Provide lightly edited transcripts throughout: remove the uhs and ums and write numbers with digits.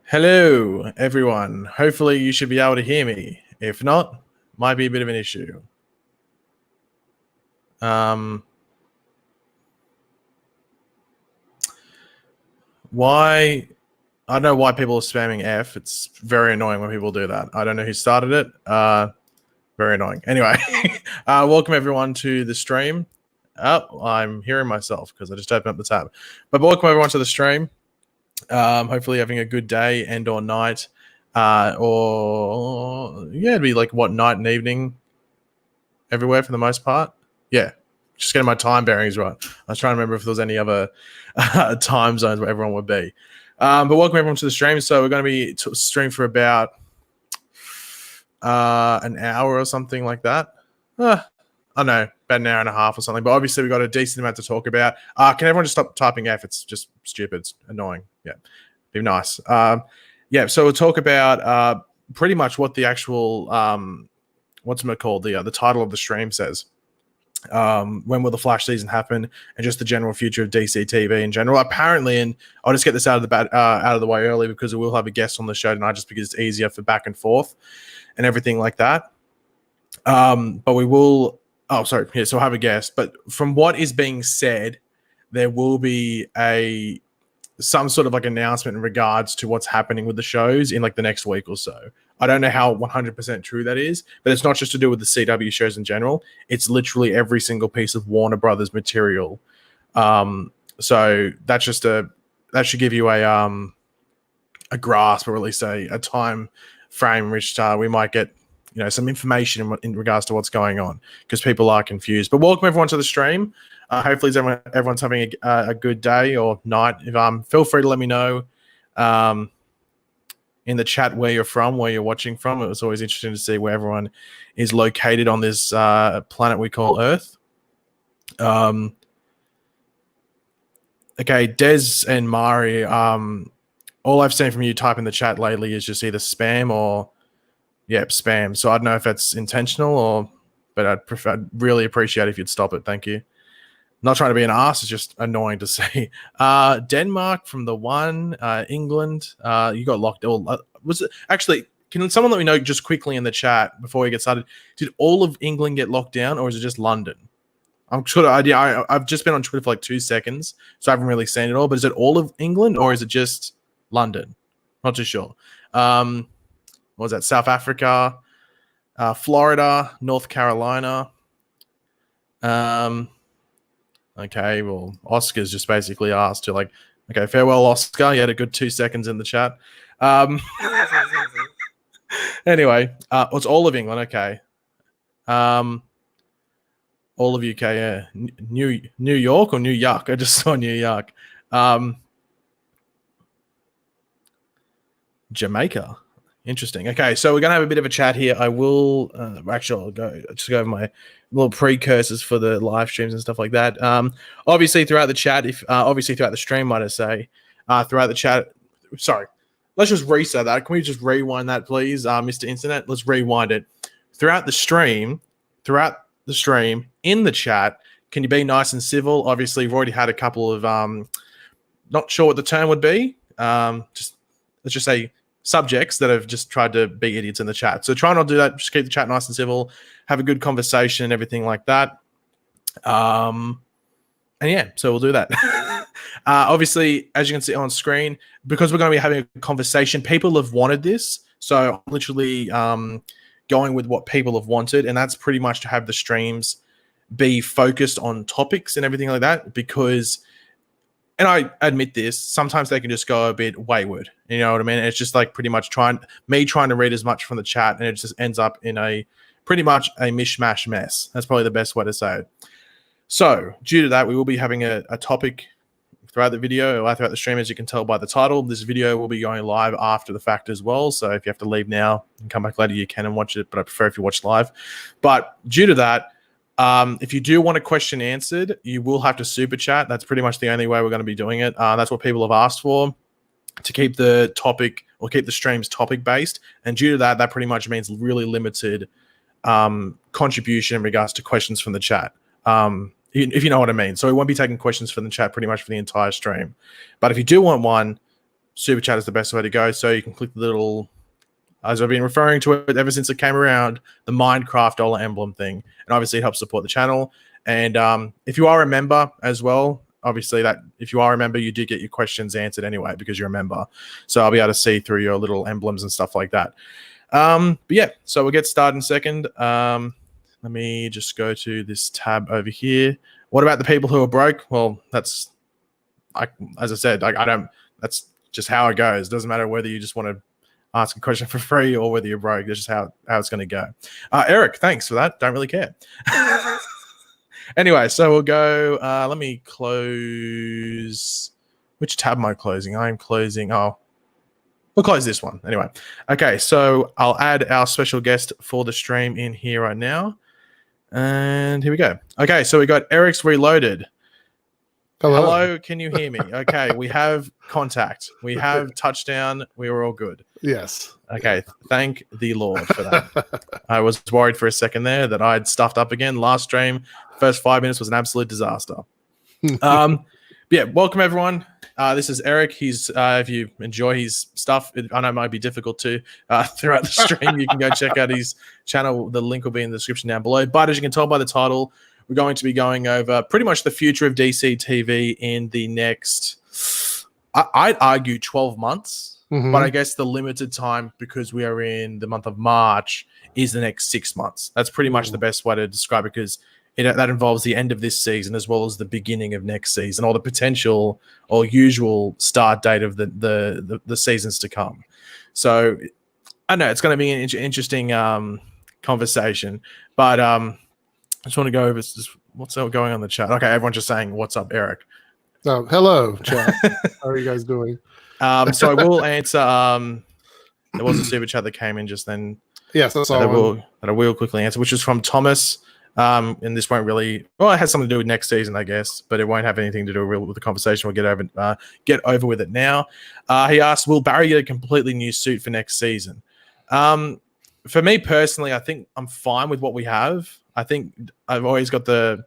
Hello, everyone. Hopefully, you should be able to hear me. If not, might be a bit of an issue. Why? I don't know why people are spamming F. It's very annoying when people do that. I don't know who started it. Very annoying. Anyway, welcome everyone to the stream. I'm hearing myself because I just opened up the tab. But welcome everyone to the stream. Hopefully, having a good day and or night. It'd be like what, night and evening everywhere for the most part. Yeah, just getting my time bearings right. I was trying to remember if there was any other time zones where everyone would be. But welcome everyone to the stream. So we're going to be streaming for about an hour or something like that. I don't know, about an hour and a half or something. But obviously we've got a decent amount to talk about. Can everyone just stop typing F? It's just stupid. It's annoying. Yeah, be nice. So we'll talk about pretty much what the actual what's it called? The title of the stream says. When will the Flash season happen, and just the general future of DCTV in general. Apparently, and I'll just get this out of the way early because we will have a guest on the show tonight, just because it's easier for back and forth and everything like that. But we will. Oh, sorry. Yeah, so I'll have a guest. But from what is being said, there will be some sort of like announcement in regards to what's happening with the shows in like the next week or so. I don't know how 100% true that is, but it's not just to do with the CW shows in general. It's literally every single piece of Warner Brothers material. So that's just that should give you a grasp, or at least a time frame which we might get some information in regards to what's going on, because people are confused. But welcome everyone to the stream. Hopefully everyone's having a good day or night. If feel free to let me know in the chat where you're from, where you're watching from. It was always interesting to see where everyone is located on this planet we call Earth. Okay, Des and Mari, all I've seen from you type in the chat lately is just either spam or spam. So I don't know if that's intentional but I'd really appreciate if you'd stop it. Thank you. Not trying to be an ass, it's just annoying to see. Denmark from the one, England. You got locked. Was it actually? Can someone let me know just quickly in the chat before we get started? Did all of England get locked down, or is it just London? I'm sure. I've just been on Twitter for like 2 seconds, so I haven't really seen it all. But is it all of England, or is it just London? Not too sure. What was that? South Africa, Florida, North Carolina. Okay, well, Oscar's just basically asked to okay, farewell, Oscar. You had a good 2 seconds in the chat. Anyway, it's all of England. Okay. All of UK, yeah. New York or New York? I just saw New York. Jamaica. Interesting. Okay, so we're going to have a bit of a chat here. I will I'll go over my little precursors for the live streams and stuff like that. Obviously, throughout the chat, obviously throughout the stream, might I say, throughout the chat. Sorry, let's just reset that. Can we just rewind that, please, Mr. Internet? Let's rewind it. Throughout the stream, in the chat, can you be nice and civil? Obviously, we've already had a couple of not sure what the term would be. Let's just say subjects that have just tried to be idiots in the chat. So try not to do that. Just keep the chat nice and civil, have a good conversation and everything like that. And yeah, so we'll do that. Obviously, as you can see on screen, because we're going to be having a conversation, people have wanted this. So I'm literally going with what people have wanted, and that's pretty much to have the streams be focused on topics and everything like that, because, and I admit this, sometimes they can just go a bit wayward. You know what I mean? It's just like pretty much trying to read as much from the chat, and it just ends up in pretty much a mishmash mess. That's probably the best way to say it. So due to that, we will be having a topic throughout the video, or throughout the stream, as you can tell by the title. This video will be going live after the fact as well. So if you have to leave now and come back later, you can and watch it, but I prefer if you watch live. But due to that, if you do want a question answered, you will have to super chat. That's pretty much the only way we're going to be doing it. That's what people have asked for, to keep the topic, or keep the streams topic based. And due to that, that pretty much means really limited contribution in regards to questions from the chat, if you know what I mean. So we won't be taking questions from the chat pretty much for the entire stream. But if you do want one, Super Chat is the best way to go. So you can click the little, as I've been referring to it ever since it came around, the Minecraft dollar emblem thing. And obviously it helps support the channel. And if you are a member as well, obviously that if you are a member, you do get your questions answered anyway because you're a member. So I'll be able to see through your little emblems and stuff like that. But yeah, so we'll get started in a second. Let me just go to this tab over here. What about the people who are broke? Well, that's, as I said, I don't, that's just how it goes. It doesn't matter whether you just want to ask a question for free or whether you're broke. That's just how it's going to go. Eric, thanks for that. Don't really care. Anyway, so we'll go. Let me close. Which tab am I closing? I'm closing. Oh, we'll close this one. Anyway. Okay, so I'll add our special guest for the stream in here right now. And here we go. Okay, so we got Eric's Reloaded. Hello, can you hear me? Okay, we have contact. We have touchdown. We were all good. Yes. Okay, thank the Lord for that. I was worried for a second there that I'd stuffed up again. Last stream, first 5 minutes was an absolute disaster. Yeah, welcome everyone. This is Eric. He's if you enjoy his stuff, I know it might be difficult to throughout the stream. You can go check out his channel. The link will be in the description down below. But as you can tell by the title, we're going to be going over pretty much the future of DCTV in the next, I'd argue 12 months. Mm-hmm. But I guess the limited time, because we are in the month of March, is the next 6 months. That's pretty much the best way to describe it, because that involves the end of this season as well as the beginning of next season, or the potential or usual start date of the seasons to come. So I know it's going to be an interesting conversation, but I just want to go over what's going on in the chat. Okay, everyone's just saying, "What's up, Eric?" Oh, hello, chat. How are you guys doing? So I will answer. There was a super chat that came in just then. Yes, that's all. That I will quickly answer, which is from Thomas. And this won't really, well, it has something to do with next season, I guess, but it won't have anything to do with the conversation. We'll get over with it now. He asked, will Barry get a completely new suit for next season? For me personally, I think I'm fine with what we have. I think I've always got the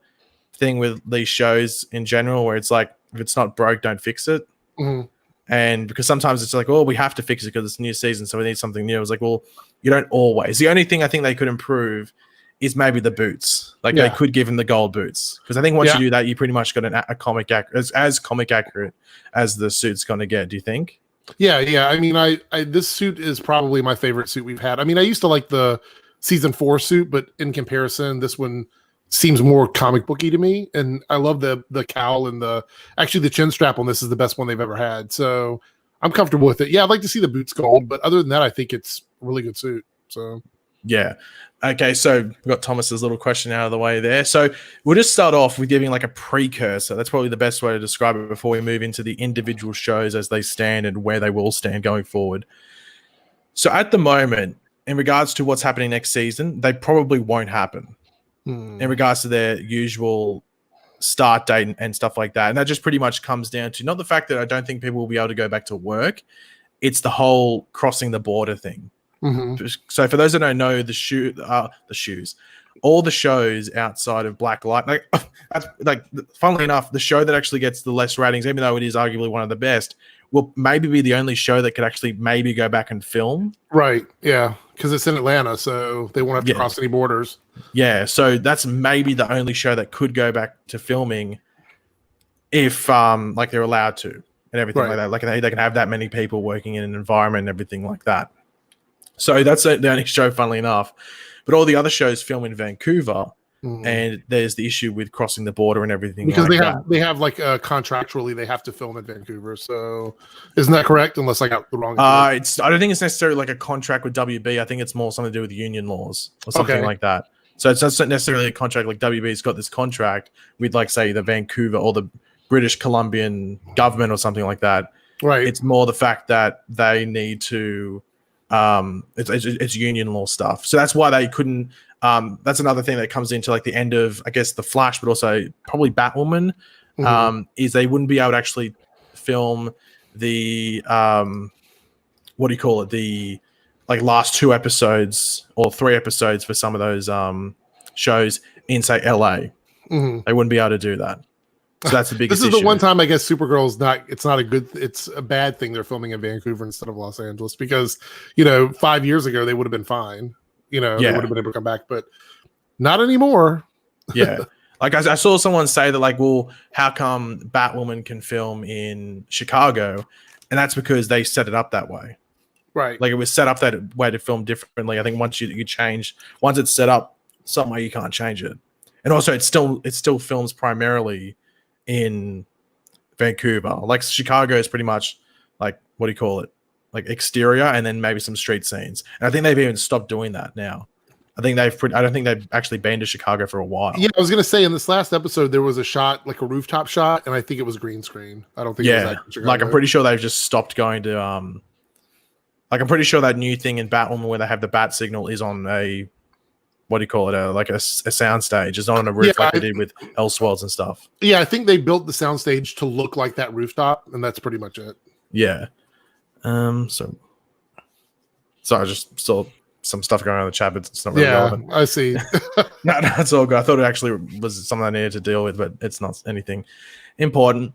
thing with these shows in general where it's like, if it's not broke, don't fix it. Mm-hmm. And because sometimes it's like, oh, we have to fix it because it's a new season, so we need something new. It's like, well, you don't always. The only thing I think they could improve is maybe the boots. Like they could give him the gold boots, because I think once you do that, you pretty much got a comic as comic accurate as the suit's going to get. Do you think? Yeah. I mean, I this suit is probably my favorite suit we've had. I mean, I used to like the season 4 suit, but in comparison, this one seems more comic booky to me. And I love the cowl and the chin strap on this is the best one they've ever had. So I'm comfortable with it. Yeah, I'd like to see the boots gold, but other than that, I think it's a really good suit. So yeah. Okay, so we've got Thomas's little question out of the way there. So we'll just start off with giving like a precursor. That's probably the best way to describe it before we move into the individual shows as they stand and where they will stand going forward. So at the moment, in regards to what's happening next season, they probably won't happen in regards to their usual start date and stuff like that. And that just pretty much comes down to not the fact that I don't think people will be able to go back to work. It's the whole crossing the border thing. Mm-hmm. So for those that don't know, the shoes, all the shows outside of Black Light, like funnily enough, the show that actually gets the less ratings, even though it is arguably one of the best, will maybe be the only show that could actually maybe go back and film. Right. Yeah. Because it's in Atlanta, so they won't have to cross any borders. Yeah. So that's maybe the only show that could go back to filming if like they're allowed to and everything like that. Like they can have that many people working in an environment and everything like that. So that's the only show, funnily enough. But all the other shows film in Vancouver, and there's the issue with crossing the border and everything. Because they have like contractually they have to film in Vancouver. So isn't that correct? Unless I got the wrong. I don't think it's necessarily like a contract with WB. I think it's more something to do with union laws or something like that. So it's not necessarily a contract like WB's got this contract with, like, say, the Vancouver or the British Columbian government or something like that. Right. It's more the fact that they need to. It's union law stuff. So that's why they couldn't. That's another thing that comes into like the end of, I guess, The Flash, but also probably Batwoman. Is they wouldn't be able to actually film the what do you call it? The like last 2 episodes or 3 episodes for some of those shows in, say, LA. They wouldn't be able to do that. So that's the biggest This is the issue. one time I guess Supergirl's not. It's not a good. It's a bad thing they're filming in Vancouver instead of Los Angeles because 5 years ago they would have been fine. They would have been able to come back, but not anymore. Yeah. Like I saw someone say that, like, well, how come Batwoman can film in Chicago? And that's because they set it up that way. Right. Like, it was set up that way to film differently. I think once you change, once it's set up some way, you can't change it. And also, it still films primarily in Vancouver. Like, Chicago is pretty much like, what do you call it? Like exterior, and then maybe some street scenes. And I think they've even stopped doing that now. I don't think they've actually been to Chicago for a while. Yeah, I was gonna say in this last episode there was a shot, like a rooftop shot, and I think it was green screen. I don't think it was actually Chicago. Like I'm pretty sure they've just stopped going to like I'm pretty sure that new thing in Batwoman where they have the bat signal is on a, what do you call it? Like a sound stage. It's not on a roof like they did with Elseworlds and stuff. Yeah, I think they built the soundstage to look like that rooftop, and that's pretty much it. Yeah. So I just saw some stuff going on in the chat, but it's not really relevant. I see. No, it's all good. I thought it actually was something I needed to deal with, but it's not anything important.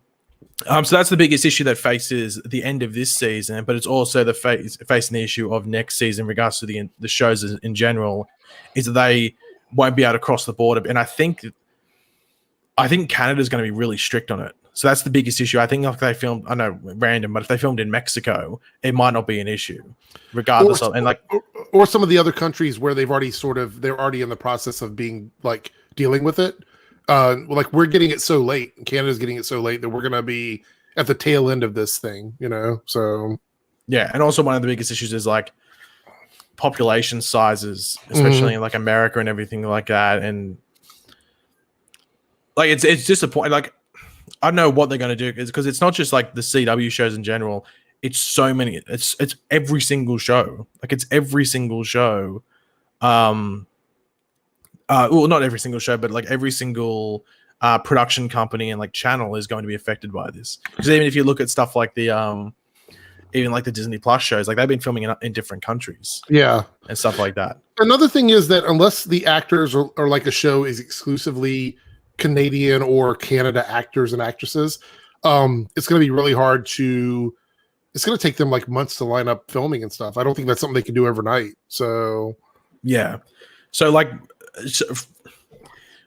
So that's the biggest issue that faces the end of this season, but it's also facing the issue of next season in regards to the shows in general, is that they won't be able to cross the border. And I think Canada's going to be really strict on it. So that's the biggest issue. I think if they filmed, I know random, but if they filmed in Mexico, it might not be an issue, regardless or some of the other countries where they're already in the process of being like dealing with it. Like we're getting it so late, Canada's getting it so late that we're going to be at the tail end of this thing, So yeah, and also one of the biggest issues is like population sizes, especially in like America and everything like that, and like it's disappointing. Like, I don't know what they're going to do because it's not just like the CW shows in general. It's so many. It's every single show. Like, it's every single show. Well, not every single show, but like every single production company and like channel is going to be affected by this. Because even if you look at stuff like the even like the Disney Plus shows, like they've been filming in different countries, and stuff like that. Another thing is that unless the actors or like a show is exclusively Canadian or Canada actors and actresses, it's going to be really hard it's going to take them like months to line up filming and stuff. I don't think that's something they can do overnight. So yeah, so like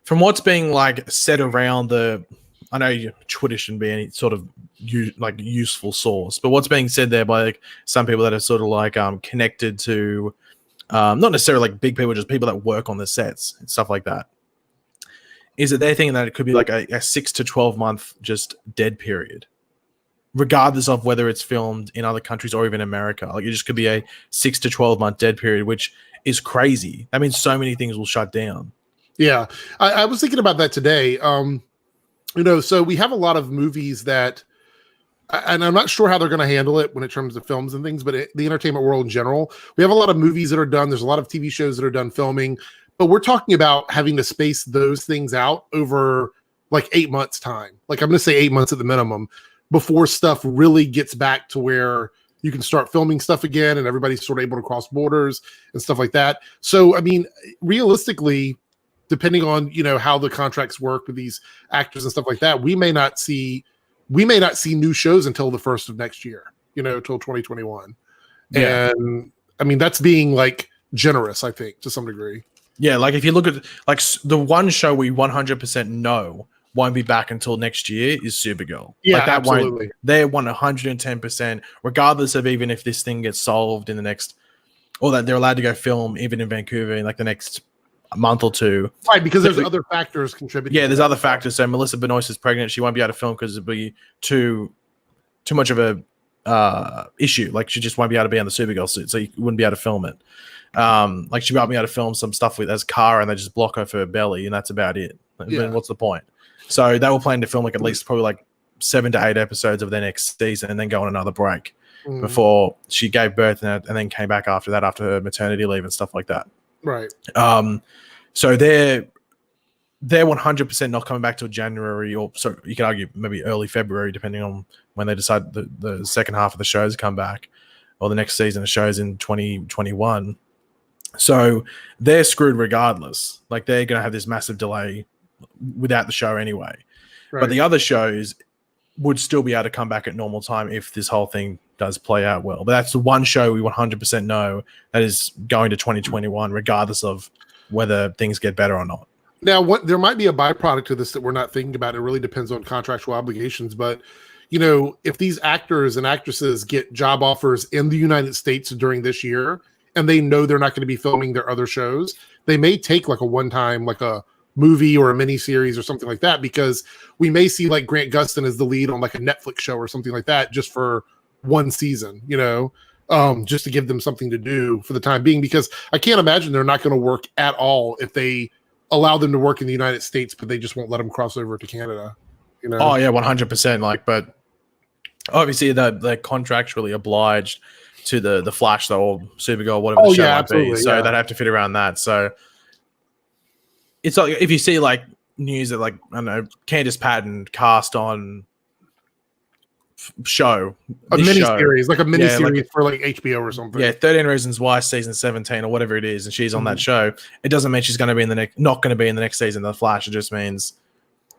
from what's being like said around I know Twitter shouldn't be any sort of useful source, but what's being said there by like some people that are sort of like connected to not necessarily like big people, just people that work on the sets and stuff like that, is that they're thinking that it could be like a 6 to 12 month just dead period, regardless of whether it's filmed in other countries or even America. Like, it just could be a 6 to 12 month dead period, which is crazy. That means so many things will shut down. Yeah, I was thinking about that today. So we have a lot of movies that, and I'm not sure how they're going to handle it when it comes to films and things, but the entertainment world in general, we have a lot of movies that are done. There's a lot of TV shows that are done filming. But we're talking about having to space those things out over like 8 months' time. Like, I'm going to say 8 months at the minimum before stuff really gets back to where you can start filming stuff again and everybody's sort of able to cross borders and stuff like that. So, I mean, realistically, depending on, how the contracts work with these actors and stuff like that, we may not see new shows until the first of next year, until 2021. Yeah. And I mean, that's being like generous, I think, to some degree. Yeah, like if you look at like the one show we 100% know won't be back until next year is Supergirl. Yeah, like that absolutely. They're 110%, regardless of even if this thing gets solved in the next, or that they're allowed to go film even in Vancouver in like the next month or two. Right, because there's other factors contributing. Yeah, there's other factors. So Melissa Benoist is pregnant. She won't be able to film because it'd be too much of a issue. Like, she just won't be able to be on the Supergirl suit, so you wouldn't be able to film it. Like, she might be able to film some stuff with as Kara, and they just block her for her belly, and that's about it. Then what's the point? So they were planning to film like at least probably like 7 to 8 episodes of their next season, and then go on another break before she gave birth, and then came back after that, after her maternity leave and stuff like that. Right. So they're 100% not coming back till January, or so you can argue maybe early February, depending on when they decide the second half of the shows come back, or the next season of shows in 2021. So they're screwed regardless. Like, they're going to have this massive delay without the show anyway. But the other shows would still be able to come back at normal time if this whole thing does play out well. But that's the one show we 100% know that is going to 2021, regardless of whether things get better or not. Now, there might be a byproduct to this that we're not thinking about. It really depends on contractual obligations. But, if these actors and actresses get job offers in the United States during this year, and they know they're not going to be filming their other shows, they may take like a one-time, like a movie or a mini series or something like that, because we may see like Grant Gustin as the lead on like a Netflix show or something like that just for one season, just to give them something to do for the time being, because I can't imagine they're not going to work at all if they allow them to work in the United States, but they just won't let them cross over to Canada. Oh yeah, 100%. But obviously they're contractually obliged to the Flash though, or Supergirl, whatever the show might be. So they'd have to fit around that. So it's like if you see like news that like I don't know, Candice Patton cast on show a mini series, like a mini series for like HBO or something. Yeah, 13 Reasons Why season 17 or whatever it is, and she's on that show. It doesn't mean she's going to be not going to be in the next season of the Flash. It just means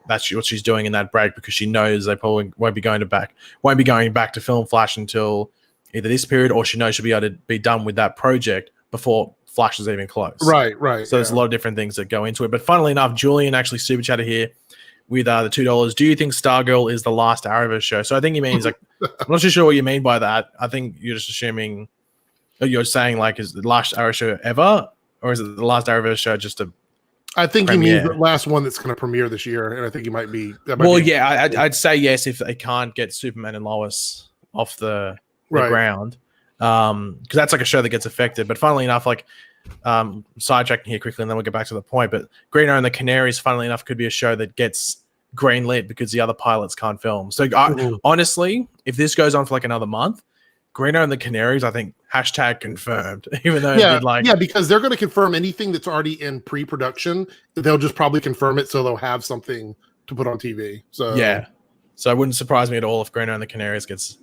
that's what she's doing in that break, because she knows they probably won't be going back to film Flash until either this period, or she knows she'll be able to be done with that project before Flash is even close. Right. So there's a lot of different things that go into it. But funnily enough, Julian actually super chatted here with the $2. Do you think Stargirl is the last Arrowverse show? So I think he means like, I'm not too sure what you mean by that. I think you're just assuming, you're saying like, is the last Arrow show ever, or is it the last Arrowverse show just a I think premiere? He means the last one that's going to premiere this year, and I think he might be. I'd say yes if they can't get Superman and Lois off the ground, because that's like a show that gets affected. But funnily enough, like sidetracking here quickly, and then we'll get back to the point. But Green Arrow and the Canaries, funnily enough, could be a show that gets greenlit because the other pilots can't film. So honestly, if this goes on for like another month, Green Arrow and the Canaries, I think #confirmed. Even though because they're going to confirm anything that's already in pre-production. They'll just probably confirm it, so they'll have something to put on TV. So so it wouldn't surprise me at all if Green Arrow and the Canaries gets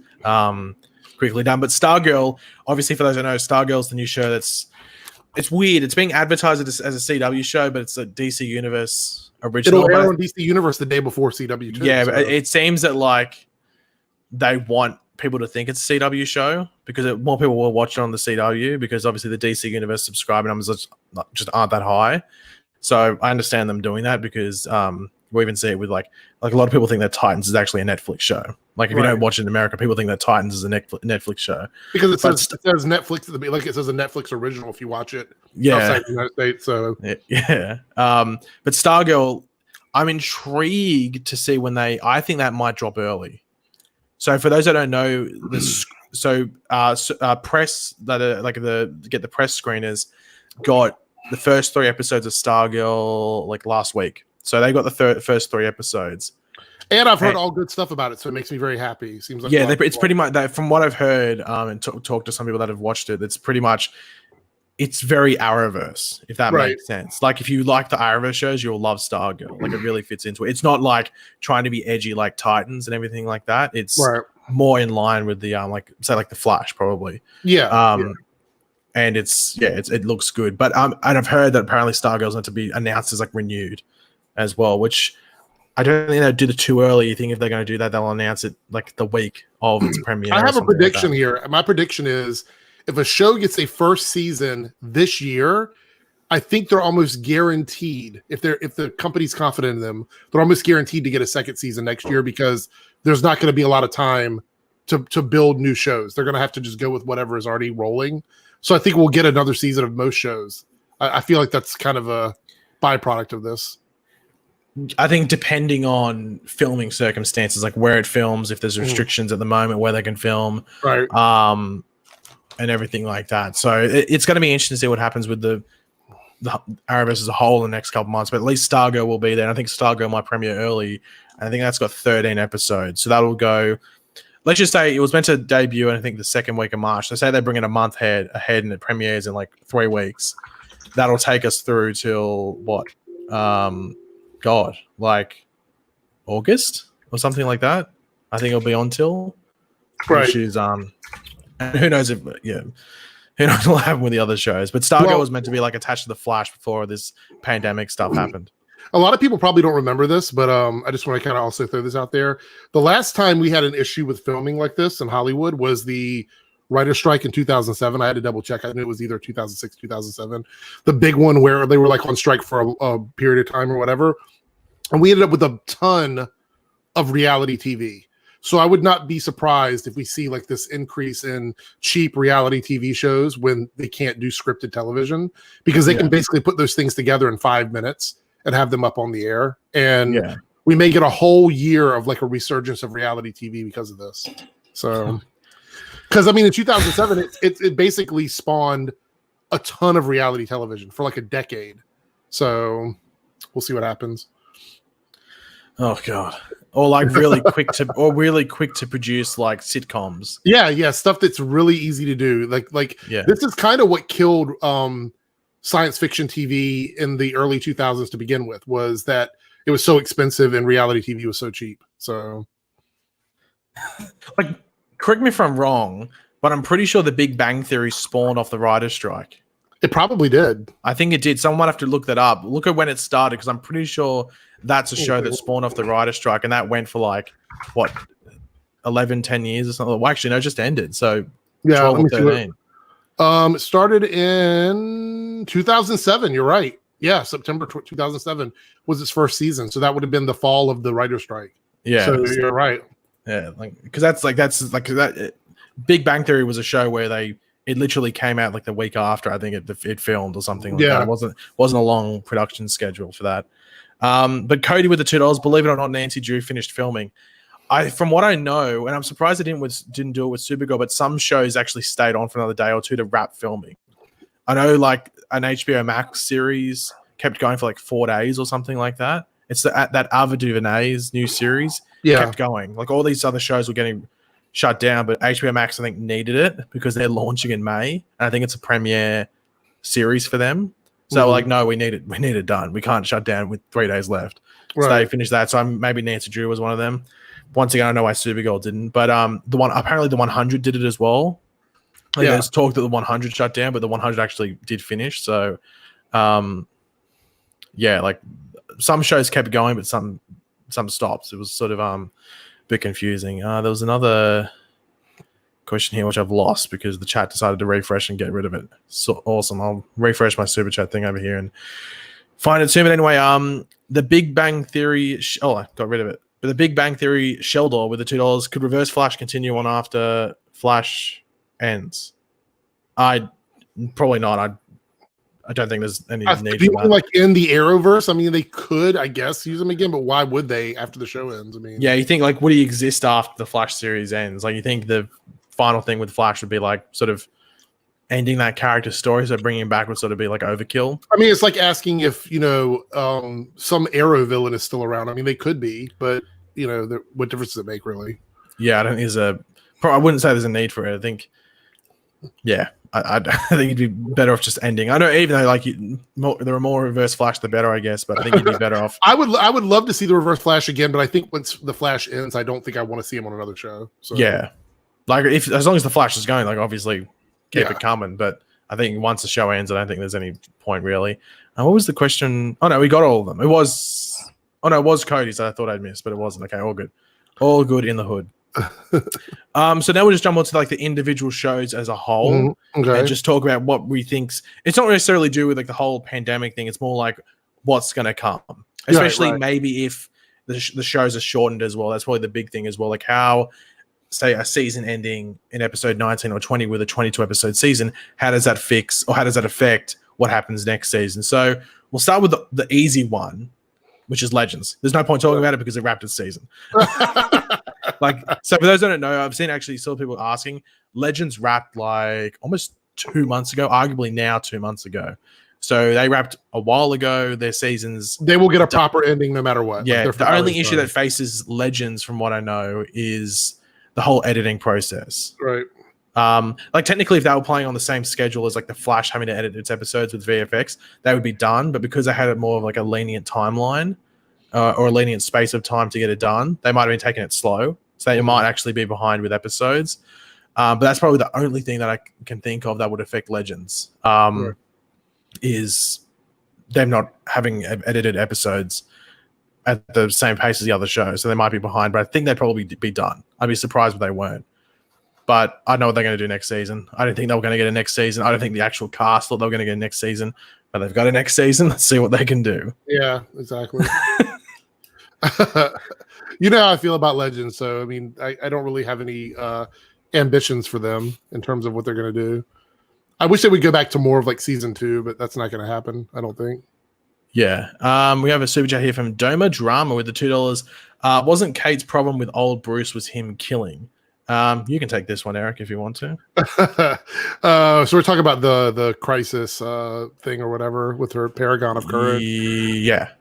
quickly done. But Stargirl, obviously, for those who know, Stargirl's the new show it's weird. It's being advertised as a CW show, but it's a DC Universe original. It'll air on DC Universe the day before CW too. Yeah, but it seems that like they want people to think it's a CW show because more people will watch it on the CW, because obviously the DC Universe subscriber numbers just aren't that high. So I understand them doing that, because we even see it with like a lot of people think that Titans is actually a Netflix show. Like if you don't watch it in America, people think that Titans is a Netflix show because it says Netflix at the like it says a Netflix original if you watch it outside the United States. So but Stargirl, I'm intrigued to see when I think that might drop early. So for those that don't know, press that are like the press screeners got the first 3 episodes of Stargirl like last week. So they got the first 3 episodes. And I've heard all good stuff about it, so it makes me very happy. Seems like it's pretty much that from what I've heard and talked to some people that have watched it. It's pretty much very Arrowverse, if that makes sense. Like if you like the Arrowverse shows, you'll love Stargirl. Like it really fits into it. It's not like trying to be edgy like Titans and everything like that. It's more in line with the like the Flash probably. And it looks good. But and I've heard that apparently Stargirl's meant to be announced as like renewed as well, which I don't think they'll do it too early. You think if they're going to do that, they'll announce it like the week of its premiere. I have a prediction here. My prediction is if a show gets a first season this year, I think they're almost guaranteed, if the company's confident in them, they're almost guaranteed to get a second season next year, because there's not going to be a lot of time to build new shows. They're going to have to just go with whatever is already rolling. So I think we'll get another season of most shows. I feel like that's kind of a byproduct of this. I think depending on filming circumstances, like where it films, if there's restrictions at the moment where they can film, and everything like that. So it's going to be interesting to see what happens with the Arrowverse as a whole in the next couple months. But at least Stargirl will be there. And I think Stargirl might premiere early. And I think that's got 13 episodes. So that'll go. Let's just say it was meant to debut in I think the second week of March. So say they bring it a month ahead and it premieres in like 3 weeks. That'll take us through till what? Like August or something like that. I think it'll be on till. Which is and who knows who knows what will happen with the other shows. But Stargirl was meant to be like attached to the Flash before this pandemic stuff happened. A lot of people probably don't remember this, but I just want to kind of also throw this out there. The last time we had an issue with filming like this in Hollywood was the writer's strike in 2007. I had to double check. I knew it was either 2006, 2007. The big one where they were like on strike for a period of time or whatever. And we ended up with a ton of reality TV. So I would not be surprised if we see like this increase in cheap reality TV shows when they can't do scripted television, because they can basically put those things together in 5 minutes and have them up on the air. And we may get a whole year of like a resurgence of reality TV because of this. So, because I mean, in 2007, it basically spawned a ton of reality television for like a decade. So we'll see what happens. Oh God. Or like really quick to produce like sitcoms. Yeah, stuff that's really easy to do. Like this is kind of what killed science fiction TV in the early 2000s to begin with, was that it was so expensive and reality TV was so cheap. So, like, correct me if I'm wrong, but I'm pretty sure the Big Bang Theory spawned off the writer's strike. It probably did. I think it did. Someone might have to look that up. Look at when it started, because I'm pretty sure that's a show that spawned off the writer's strike, and that went for like, what, 11, 10 years or something? Well, actually, no, it just ended. So, yeah, 12 or 13. It started in 2007. You're right. Yeah, September 2007 was its first season. So that would have been the fall of the writer's strike. Yeah. So you're right. Yeah, like, because that's that. Big Bang Theory was a show where it literally came out like the week after I think it filmed or something like that. It wasn't a long production schedule for that. But Cody with the $2, believe it or not, Nancy Drew finished filming. From what I know, and I'm surprised they didn't do it with Supergirl, but some shows actually stayed on for another day or two to wrap filming. I know like an HBO Max series kept going for like 4 days or something like that. It's that Ava DuVernay's new series kept going. Like all these other shows were getting shut down, but HBO Max I think needed it because they're launching in May, and I think it's a premiere series for them. So like, no, we need it done. We can't shut down with 3 days left. So they finished that. So maybe Nancy Drew was one of them. Once again, I don't know why Supergirl didn't, but apparently the 100 did it as well. Like, there's talk that the 100 shut down, but the 100 actually did finish. So, like some shows kept going, but some stopped. It was sort of a bit confusing. There was another question here which I've lost because the chat decided to refresh and get rid of it. So awesome! I'll refresh my super chat thing over here and find it soon. But anyway, the Big Bang Theory. I got rid of it. But the Big Bang Theory Sheldor with the $2 could Reverse Flash continue on after Flash ends? Probably not. I don't think there's any need for that. Like in the Arrowverse, I mean, they could, I guess, use them again, but why would they after the show ends? I mean, yeah, you think like would he exist after the Flash series ends? Like you think the final thing with Flash would be like sort of ending that character's story, so bringing him back would sort of be like overkill. I mean, it's like asking if some Arrow villain is still around. I mean, they could be, but what difference does it make, really? Yeah, I don't think I wouldn't say there's a need for it. I think, I think it'd be better off just ending. I know, even though like there are more Reverse Flash, the better, I guess. But I think you'd be better off. I would love to see the Reverse Flash again, but I think once the Flash ends, I don't think I want to see him on another show. So. Yeah, like as long as the Flash is going, like obviously keep it coming. But I think once the show ends, I don't think there's any point really. What was the question? Oh no, we got all of them. It was Cody's that I thought I'd missed, but it wasn't. Okay, all good in the hood. So now we'll just jump onto like the individual shows as a whole and just talk about what we think's. It's not necessarily due with like the whole pandemic thing. It's more like what's going to come, especially maybe if the shows are shortened as well. That's probably the big thing as well. Like how, say, a season ending in episode 19 or 20 with a 22 episode season, how does that fix or how does that affect what happens next season? So we'll start with the easy one, which is Legends. There's no point talking about it because it wrapped its season. So for those who don't know, I've seen actually still people asking. Legends wrapped like almost 2 months ago, arguably now 2 months ago. So they wrapped a while ago. Their seasons, they will get a proper ending no matter what. Yeah, the only issue that faces Legends, from what I know, is the whole editing process. Right. Like technically, if they were playing on the same schedule as like the Flash having to edit its episodes with VFX, they would be done. But because they had it more of like a lenient timeline or a lenient space of time to get it done, they might have been taking it slow. So they might actually be behind with episodes. But that's probably the only thing that I can think of that would affect Legends is them not having edited episodes at the same pace as the other shows, so they might be behind. But I think they'd probably be done. I'd be surprised if they weren't. But I know what they're going to do next season. I don't think they were going to get a next season. I don't think the actual cast thought they were going to get a next season. But they've got a next season. Let's see what they can do. Yeah, exactly. You know how I feel about Legends, so I mean, I don't really have any ambitions for them in terms of what they're going to do. I wish they would go back to more of like season 2, but that's not going to happen, I don't think. Yeah. We have a super chat here from Doma Drama with the $2. Wasn't Kate's problem with old Bruce was him killing? You can take this one, Eric, if you want to. So we're talking about the crisis thing or whatever with her Paragon of Courage. Yeah.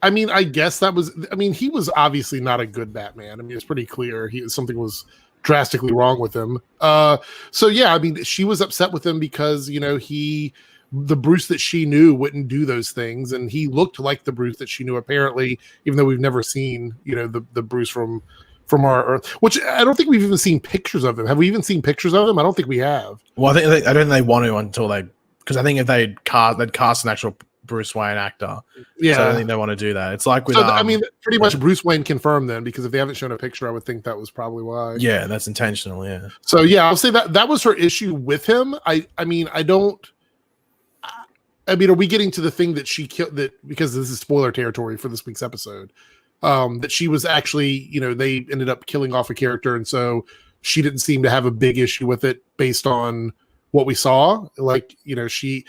I mean, I guess that was. I mean, he was obviously not a good Batman. I mean, it's pretty clear something was drastically wrong with him. So yeah, I mean, she was upset with him because the Bruce that she knew wouldn't do those things, and he looked like the Bruce that she knew. Apparently, even though we've never seen the Bruce from our Earth, which I don't think we've even seen pictures of him. Have we even seen pictures of him? I don't think we have. Well, I don't think they want to until because I think if they'd cast an actual Bruce Wayne actor. Yeah, so I don't think they want to do that. It's like with I mean, pretty much Bruce Wayne confirmed then, because if they haven't shown a picture, I would think that was probably why. Yeah, that's intentional. Yeah. So yeah, I'll say that was her issue with him. I mean, are we getting to the thing that she killed, that because this is spoiler territory for this week's episode, that she was actually, they ended up killing off a character, and so she didn't seem to have a big issue with it based on what we saw. Like, she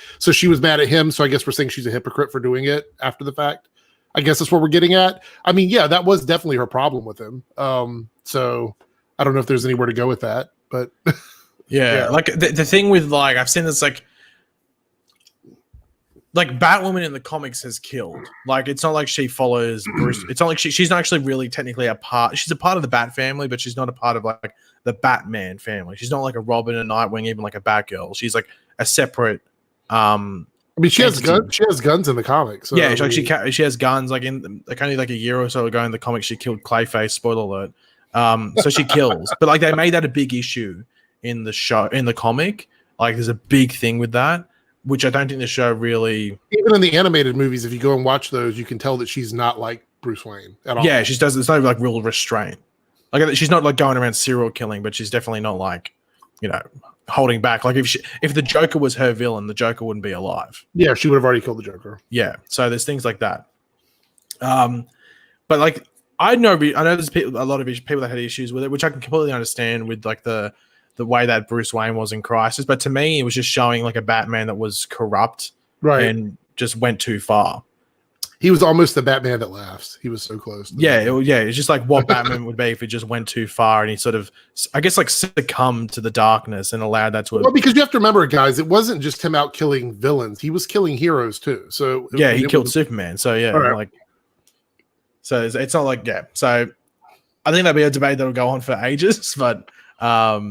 was mad at him, so I guess we're saying she's a hypocrite for doing it after the fact. I guess that's what we're getting at. I mean, yeah, that was definitely her problem with him. So I don't know if there's anywhere to go with that, but yeah. Like the thing with I've seen this like Batwoman in the comics has killed. Like, it's not like she follows Bruce. It's not like she's not actually really technically a part. She's a part of the Bat family, but she's not a part of like the Batman family. She's not like a Robin, a Nightwing, even like a Batgirl. She's like a separate. I mean, she has guns. She has guns in the comics. So, yeah, she has guns. Like only like a year or so ago in the comics, she killed Clayface. Spoiler alert. So she kills, but like they made that a big issue in the show, in the comic. Like, there's a big thing with that, which I don't think the show really. Even in the animated movies, if you go and watch those, you can tell that she's not like Bruce Wayne at all. Yeah, she does. It's not like real restraint. Like, she's not like going around serial killing, but she's definitely not like, holding back. Like, if the Joker was her villain, the Joker wouldn't be alive. Yeah, she would have already killed the Joker. Yeah, so there's things like that. But like, I know there's a lot of people that had issues with it, which I can completely understand with like the way that Bruce Wayne was in Crisis. But to me, it was just showing like a Batman that was corrupt, right, and just went too far. He was almost the Batman that laughs. He was so close. It's just like what Batman would be if he just went too far and he sort of, I guess, like succumbed to the darkness and allowed that to. Well, because you have to remember, guys, it wasn't just him out killing villains; he was killing heroes too. So yeah, he killed Superman. So yeah, right. Like, so it's not like So I think that'd be a debate that'll go on for ages, but I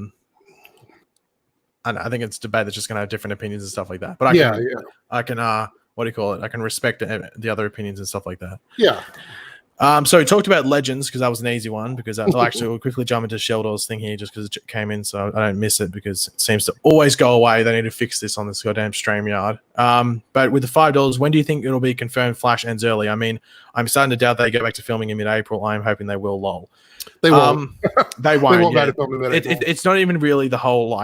think it's a debate that's just going to have different opinions and stuff like that. But I can what do you call it? I can respect the other opinions and stuff like that. Yeah. So we talked about Legends because that was an easy one, because we'll quickly jump into Sheldor's thing here just because it came in, so I don't miss it because it seems to always go away. They need to fix this on this goddamn StreamYard. But with the $5, when do you think it'll be confirmed Flash ends early? I mean, I'm starting to doubt they go back to filming in mid-April. I'm hoping they will, lol. They won't. They won't. They won't film in mid-April. It's not even really the whole,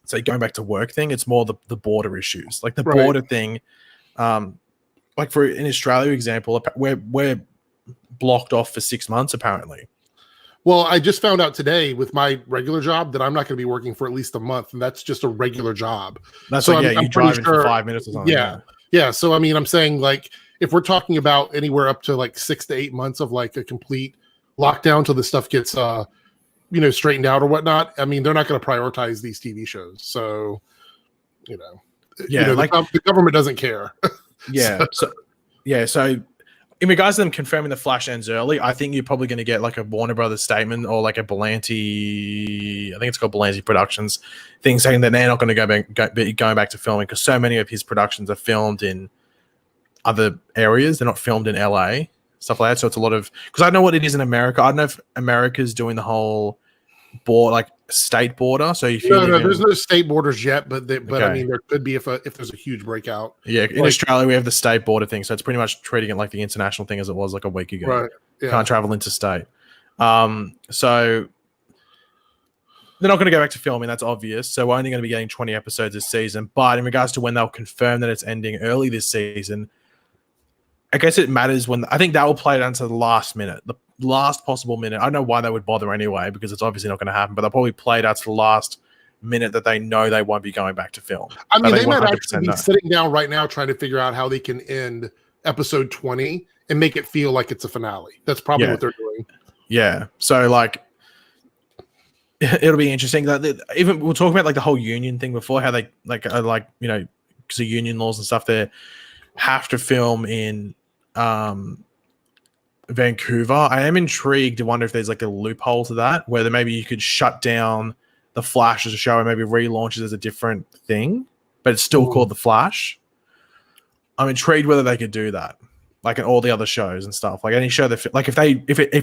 say, going back to work thing. It's more the border issues. Like the border thing. Like for in Australia, example, we're blocked off for 6 months apparently. Well, I just found out today with my regular job that I'm not going to be working for at least a month, and that's just a regular job. That's so you drive in for 5 minutes or something. Yeah. So I mean, I'm saying like if we're talking about anywhere up to like 6 to 8 months of like a complete lockdown till the stuff gets straightened out or whatnot. I mean, they're not going to prioritize these TV shows, so the government doesn't care. So in regards to them confirming the Flash ends early, I think you're probably going to get like a Warner Brothers statement or like a Berlanti, I think it's called Berlanti Productions thing, saying that they're not going to be going back to filming because so many of his productions are filmed in other areas. They're not filmed in LA, stuff like that. So it's a lot of, because I know what it is in America. I don't know if America's doing the whole board, like state border. So if you No, live there's in, no state borders yet, but I Okay. mean, there could be if there's a huge breakout. yeah, in Australia we have the state border thing, so it's pretty much treating it like the international thing as it was like a week ago. Right. Yeah. Can't travel interstate. So they're not going to go back to filming. That's obvious. So we're only going to be getting 20 episodes this season. But in regards to when they'll confirm that it's ending early this season, I guess it matters when I think that will play down to the last minute, the last possible minute. I don't know why they would bother anyway, because it's obviously not going to happen. But they'll probably play it out to the last minute that they know they won't be going back to film. I mean, they might actually be sitting down right now trying to figure out how they can end episode 20 and make it feel like it's a finale. That's probably what they're doing. Yeah. So like, it'll be interesting. That even we'll talk about like the whole union thing before, how they like you know, because of union laws and stuff, they have to film in Vancouver. I am intrigued to wonder if there's like a loophole to that, whether maybe you could shut down the Flash as a show and maybe relaunch it as a different thing, but it's still called the Flash. I'm intrigued whether they could do that, like in all the other shows and stuff. Like any show that, like if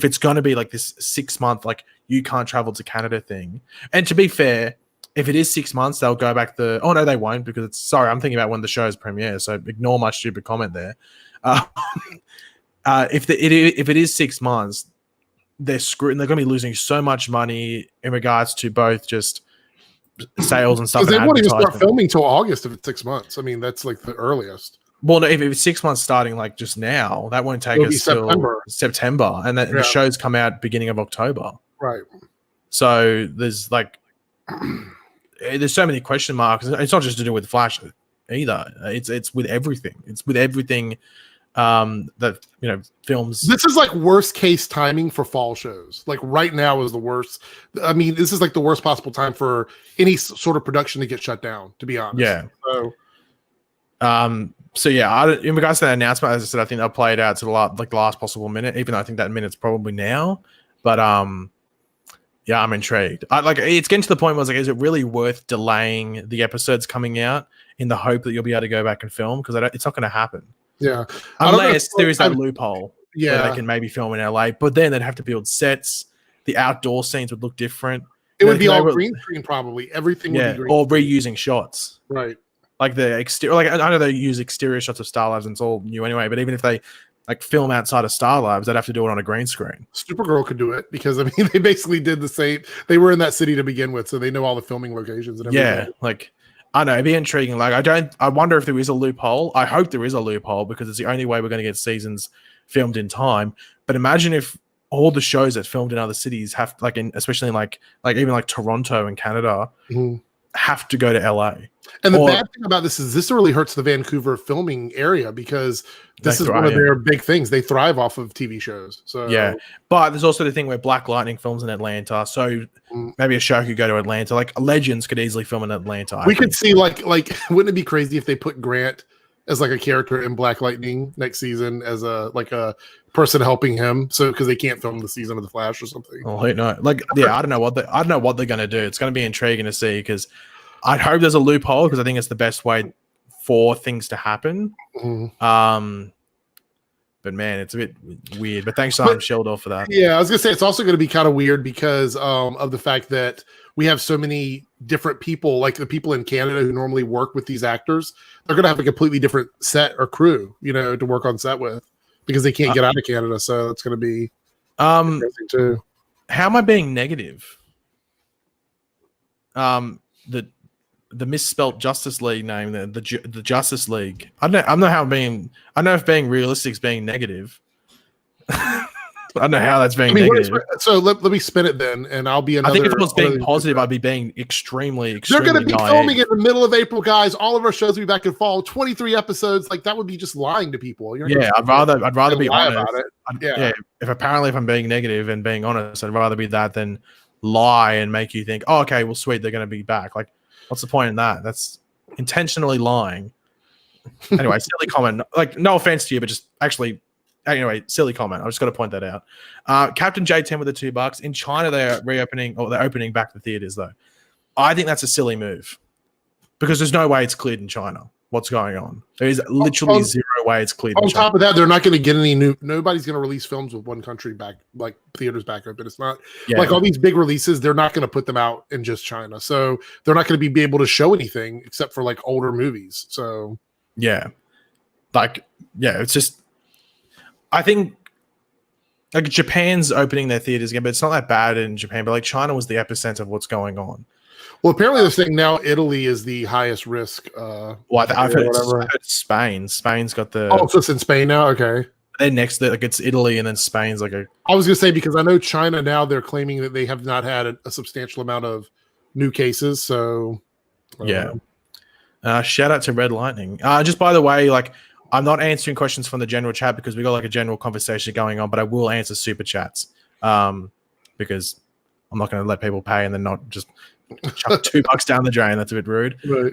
it's going to be like this 6 month, like you can't travel to Canada thing. And to be fair, if it is 6 months, they'll go back oh no, they won't, because it's, sorry, I'm thinking about when the show's premiere. So ignore my stupid comment there. If it is 6 months, they're screwed and they're going to be losing so much money in regards to both just sales and stuff. Because they won't even start filming till August if it's 6 months. I mean, that's like the earliest. Well, no, if it's 6 months starting like just now, that won't take us till September, and the shows come out beginning of October. Right. So there's like, there's so many question marks. It's not just to do with Flash either. It's with everything. It's with everything that, you know, films. This is like worst case timing for fall shows. Like right now is the worst. I mean, this is like the worst possible time for any sort of production to get shut down, to be honest. Yeah. So yeah, in regards to that announcement, as I said, I think they'll play it out to the last possible minute, even though I think that minute's probably now. But yeah, I'm intrigued. It's getting to the point where it's like, is it really worth delaying the episodes coming out in the hope that you'll be able to go back and film? Because it's not going to happen. Yeah, unless there is that loophole where they can maybe film in LA, but then they'd have to build sets. The outdoor scenes would look different. It would be all green screen, probably. Everything would be green or reusing shots. Right. Like the exterior, like I know they use exterior shots of Star Labs and it's all new anyway, but even if they like film outside of Star Labs, they'd have to do it on a green screen. Supergirl could do it because I mean they basically did the same. They were in that city to begin with, so they know all the filming locations and everything. Yeah, like I know, it'd be intriguing. Like I wonder if there is a loophole. I hope there is a loophole because it's the only way we're going to get seasons filmed in time. But imagine if all the shows that filmed in other cities have especially in like even like Toronto and Canada have to go to LA. And the bad thing about this is this really hurts the Vancouver filming area because this is one of their big things. They thrive off of TV shows. So yeah, but there's also the thing where Black Lightning films in Atlanta, so maybe a show could go to Atlanta. Like Legends could easily film in Atlanta. We could see like wouldn't it be crazy if they put Grant as like a character in Black Lightning next season as a person helping him, so because they can't film the season of the Flash or something. Oh no, I don't know what they're gonna do. It's gonna be intriguing to see because I'd hope there's a loophole because I think it's the best way for things to happen. But man, it's a bit weird. But thanks, Sheldor, for that. Yeah, I was gonna say it's also gonna be kind of weird because of the fact that we have so many different people, like the people in Canada who normally work with these actors. They're gonna have a completely different set or crew, to work on set with because they can't get out of Canada. So it's gonna be interesting too. How am I being negative? The misspelt Justice League name, the Justice League. I don't know if being realistic is being negative. I don't know how that's being negative. So let me spin it then, and I'll be another. I think if it was being positive, I'd be being extremely They're going to be naive. filming in the middle of April, guys. All of our shows will be back in fall. 23 episodes. Like that would be just lying to people. I'd rather be honest about it. If I'm being negative and being honest, I'd rather be that than lie and make you think, oh, okay, well, sweet, they're going to be back. Like, what's the point in that? That's intentionally lying. Anyway, silly comment. Like, no offense to you, but just actually, anyway, silly comment. I just got to point that out. Captain J10 with the $2. In China, they're opening back the theaters, though. I think that's a silly move because there's no way it's cleared in China. What's going on? There is literally zero away it's cleared. On top of that, they're not going to get any new. Nobody's going to release films with one country back, like theaters back open. It's not like all these big releases. They're not going to put them out in just China, so they're not going to be able to show anything except for like older movies. So it's just. I think like Japan's opening their theaters again, but it's not that bad in Japan. But like China was the epicenter of what's going on. Well, apparently they're saying now Italy is the highest risk. I've heard Spain. Spain's got the. Oh, so it's in Spain now. Okay, they're next. Like it's Italy, and then Spain's like a. I was gonna say because I know China now they're claiming that they have not had a substantial amount of new cases. So shout out to Red Lightning. Just by the way, like. I'm not answering questions from the general chat because we got like a general conversation going on, but I will answer super chats because I'm not going to let people pay and then not just chuck $2 down the drain. That's a bit rude. Right.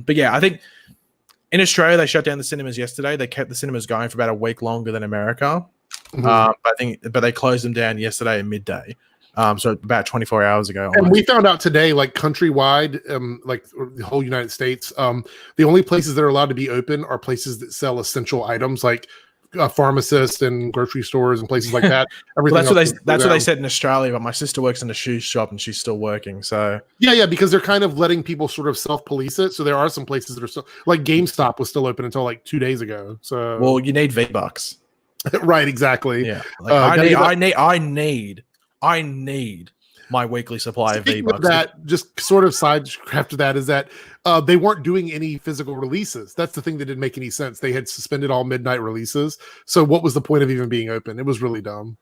But yeah, I think in Australia they shut down the cinemas yesterday. They kept the cinemas going for about a week longer than America. But they closed them down yesterday at midday. So about 24 hours ago. And we found out today, like countrywide, like the whole United States, the only places that are allowed to be open are places that sell essential items like pharmacists and grocery stores and places like that. Everything well, that's what they said in Australia, but my sister works in a shoe shop and she's still working. So yeah, because they're kind of letting people sort of self-police it. So there are some places that are still like GameStop was still open until like 2 days ago. So well, you need V-Bucks. Right, exactly. Yeah. Like, I need my weekly supply of V-Bucks. That just sort of side after that is that they weren't doing any physical releases. That's the thing that didn't make any sense. They had suspended all midnight releases. So what was the point of even being open? It was really dumb.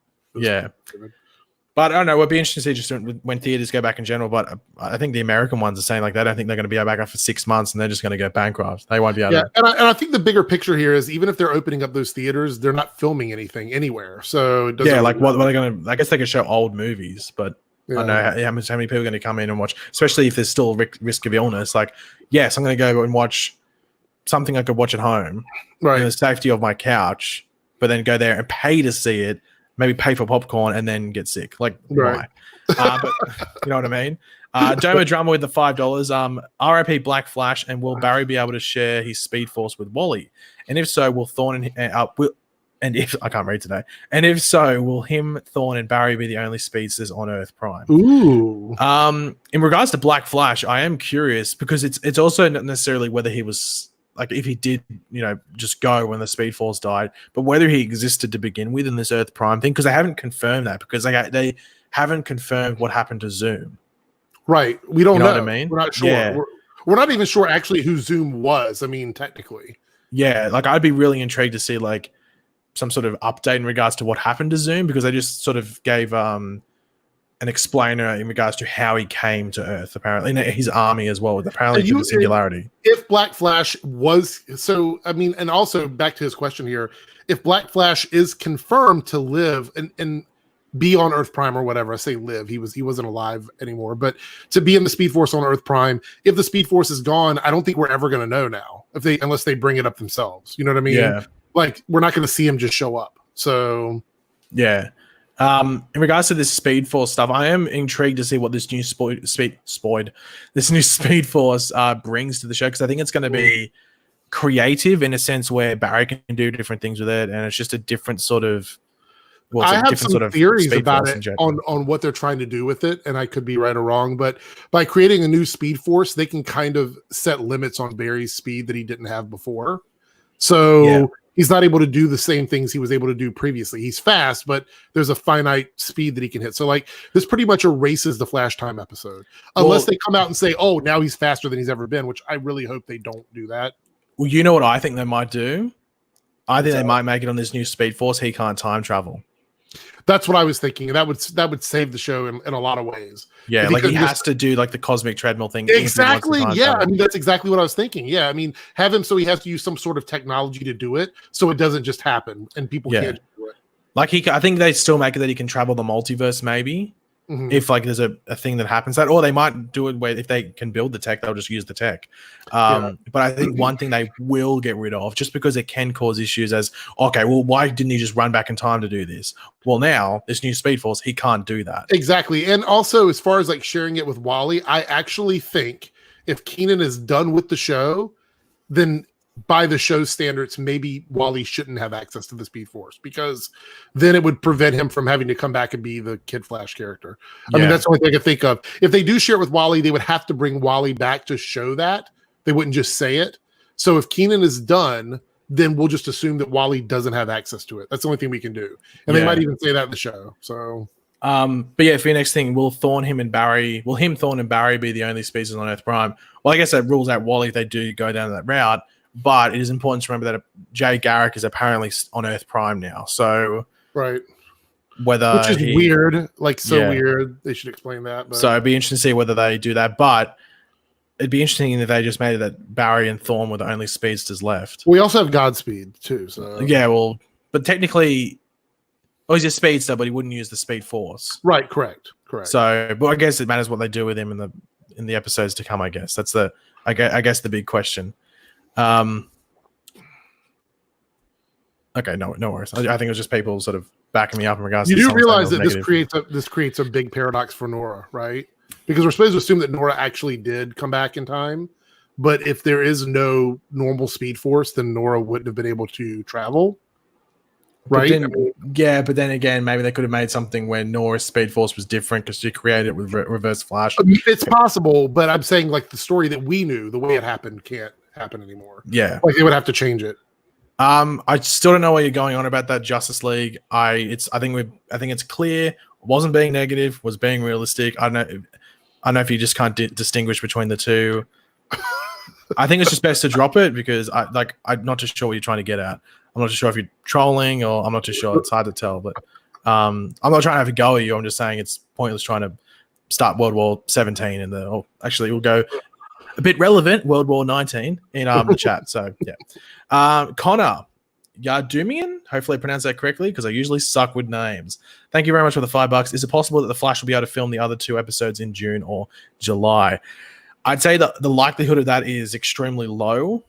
But I don't know. It'll be interesting to see just when theaters go back in general. But I think the American ones are saying like they don't think they're going to be back up for 6 months and they're just going to go bankrupt. They won't be able to. And I think the bigger picture here is even if they're opening up those theaters, they're not filming anything anywhere. So it doesn't like what are they going to? I guess they could show old movies, but I don't know how many people are going to come in and watch, especially if there's still risk of illness. Like, yes, I'm going to go and watch something I could watch at home, right, in the safety of my couch, but then go there and pay to see it. Maybe pay for popcorn and then get sick. Like, why? But you know what I mean? Domo Drummer with the $5. RIP Black Flash, and will Barry be able to share his Speed Force with Wally? And if so, will Thorn and if I can't read today, and if so, will him, Thorn, and Barry be the only speedsters on Earth Prime? Ooh. In regards to Black Flash, I am curious because it's also not necessarily whether he was. Like if he did, just go when the Speed Force died, but whether he existed to begin with in this Earth Prime thing, because they haven't confirmed that, because they haven't confirmed what happened to Zoom. Right. We don't know. What I mean? We're not sure. Yeah. We're not even sure actually who Zoom was. I mean, technically. Yeah. Like I'd be really intrigued to see like some sort of update in regards to what happened to Zoom, because they just sort of gave an explainer in regards to how he came to Earth, apparently, and his army as well, apparently to the singularity. If Black Flash was so, I mean, and also back to his question here, if Black Flash is confirmed to live and be on Earth Prime or whatever, I say live, he wasn't alive anymore, but to be in the Speed Force on Earth Prime, if the Speed Force is gone, I don't think we're ever going to know now unless they bring it up themselves. You know what I mean? Yeah. Like we're not going to see him just show up. So yeah. In regards to this Speed Force stuff, I am intrigued to see what this new Speed Force brings to the show, because I think it's going to be creative in a sense where Barry can do different things with it, and it's just a different sort of. I have some theories about it on what they're trying to do with it, and I could be right or wrong, but by creating a new Speed Force, they can kind of set limits on Barry's speed that he didn't have before. So he's not able to do the same things he was able to do previously. He's fast, but there's a finite speed that he can hit. So like this pretty much erases the Flash Time episode, unless they come out and say, oh, now he's faster than he's ever been, which I really hope they don't do that. Well, you know what I think they might do? I think they might make it on this new Speed Force he can't time travel. That's what I was thinking. That would save the show in a lot of ways. Yeah, like he has to do like the cosmic treadmill thing. Exactly. Yeah, I mean that's exactly what I was thinking. Yeah, I mean have him so he has to use some sort of technology to do it, so it doesn't just happen and people can't do it. Like I think they still make it that he can travel the multiverse, maybe. If like there's a thing that happens that, or they might do it where if they can build the tech, they'll just use the tech. But I think one thing they will get rid of, just because it can cause issues as, okay, well, why didn't he just run back in time to do this? Well, now this new Speed Force, he can't do that. Exactly. And also as far as like sharing it with Wally, I actually think if Keenan is done with the show, then by the show standards, maybe Wally shouldn't have access to the Speed Force, because then it would prevent him from having to come back and be the Kid Flash character. I mean, that's the only thing I could think of. If they do share it with Wally, they would have to bring Wally back to show that. They wouldn't just say it. So if Keenan is done, then we'll just assume that Wally doesn't have access to it. That's the only thing we can do. And they might even say that in the show. So but yeah, for your next thing, will Thorn and Barry be the only species on Earth Prime? Well, I guess that rules out Wally if they do go down that route. But it is important to remember that Jay Garrick is apparently on Earth Prime now. So right. Whether which is weird, weird. They should explain that. But. So it'd be interesting to see whether they do that. But it'd be interesting if they just made it that Barry and Thorn were the only speedsters left. We also have Godspeed too. So yeah, well, but technically, he's a speedster, but he wouldn't use the Speed Force. Right. Correct. So, but I guess it matters what they do with him in the episodes to come. I guess that's I guess the big question. Okay, no worries. I think it was just people sort of backing me up in regards. You to do realize that negative. this creates a big paradox for Nora, right? Because we're supposed to assume that Nora actually did come back in time, but if there is no normal Speed Force, then Nora wouldn't have been able to travel, right? But then again, maybe they could have made something where Nora's Speed Force was different because she created it with Reverse Flash. I mean, it's possible, but I'm saying like the story that we knew, the way it happened, can't happen anymore. Yeah, like they would have to change it. I still don't know what you're going on about that Justice League. I think it's clear. Wasn't being negative, was being realistic. I don't know if you just can't distinguish between the two. I think it's just best to drop it because I'm not too sure what you're trying to get at. I'm not too sure if you're trolling or I'm not too sure. It's hard to tell, but I'm not trying to have a go at you. I'm just saying it's pointless trying to start World War 17 actually we'll go a bit relevant World War 19 in the chat. So yeah, Connor Yardumian, hopefully I pronounced that correctly because I usually suck with names. Thank you very much for the $5. Is it possible that the Flash will be able to film the other 2 episodes in June or July? I'd say that the likelihood of that is extremely low.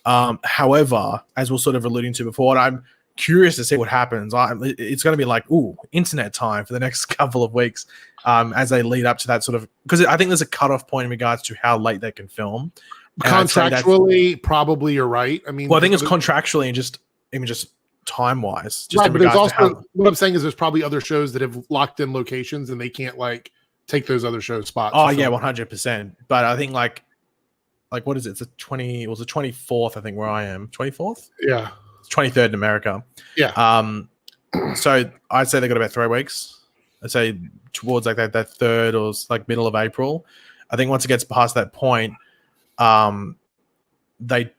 However, as we're sort of alluding to before, I'm curious to see what happens. It's going to be like, internet time for the next couple of weeks as they lead up to that sort of, because I think there's a cutoff point in regards to how late they can film. Contractually, probably you're right. I mean, I think it's contractually and just time-wise. Right, but there's also, what I'm saying is there's probably other shows that have locked in locations and they can't take those other show spots. Oh yeah, 100%. But I think like what is it? It's the 24th, I think, where I am. 24th? Yeah. It's 23rd in America. Yeah. So I'd say they got about 3 weeks. I'd say towards like that third or like middle of April. I think once it gets past that point, they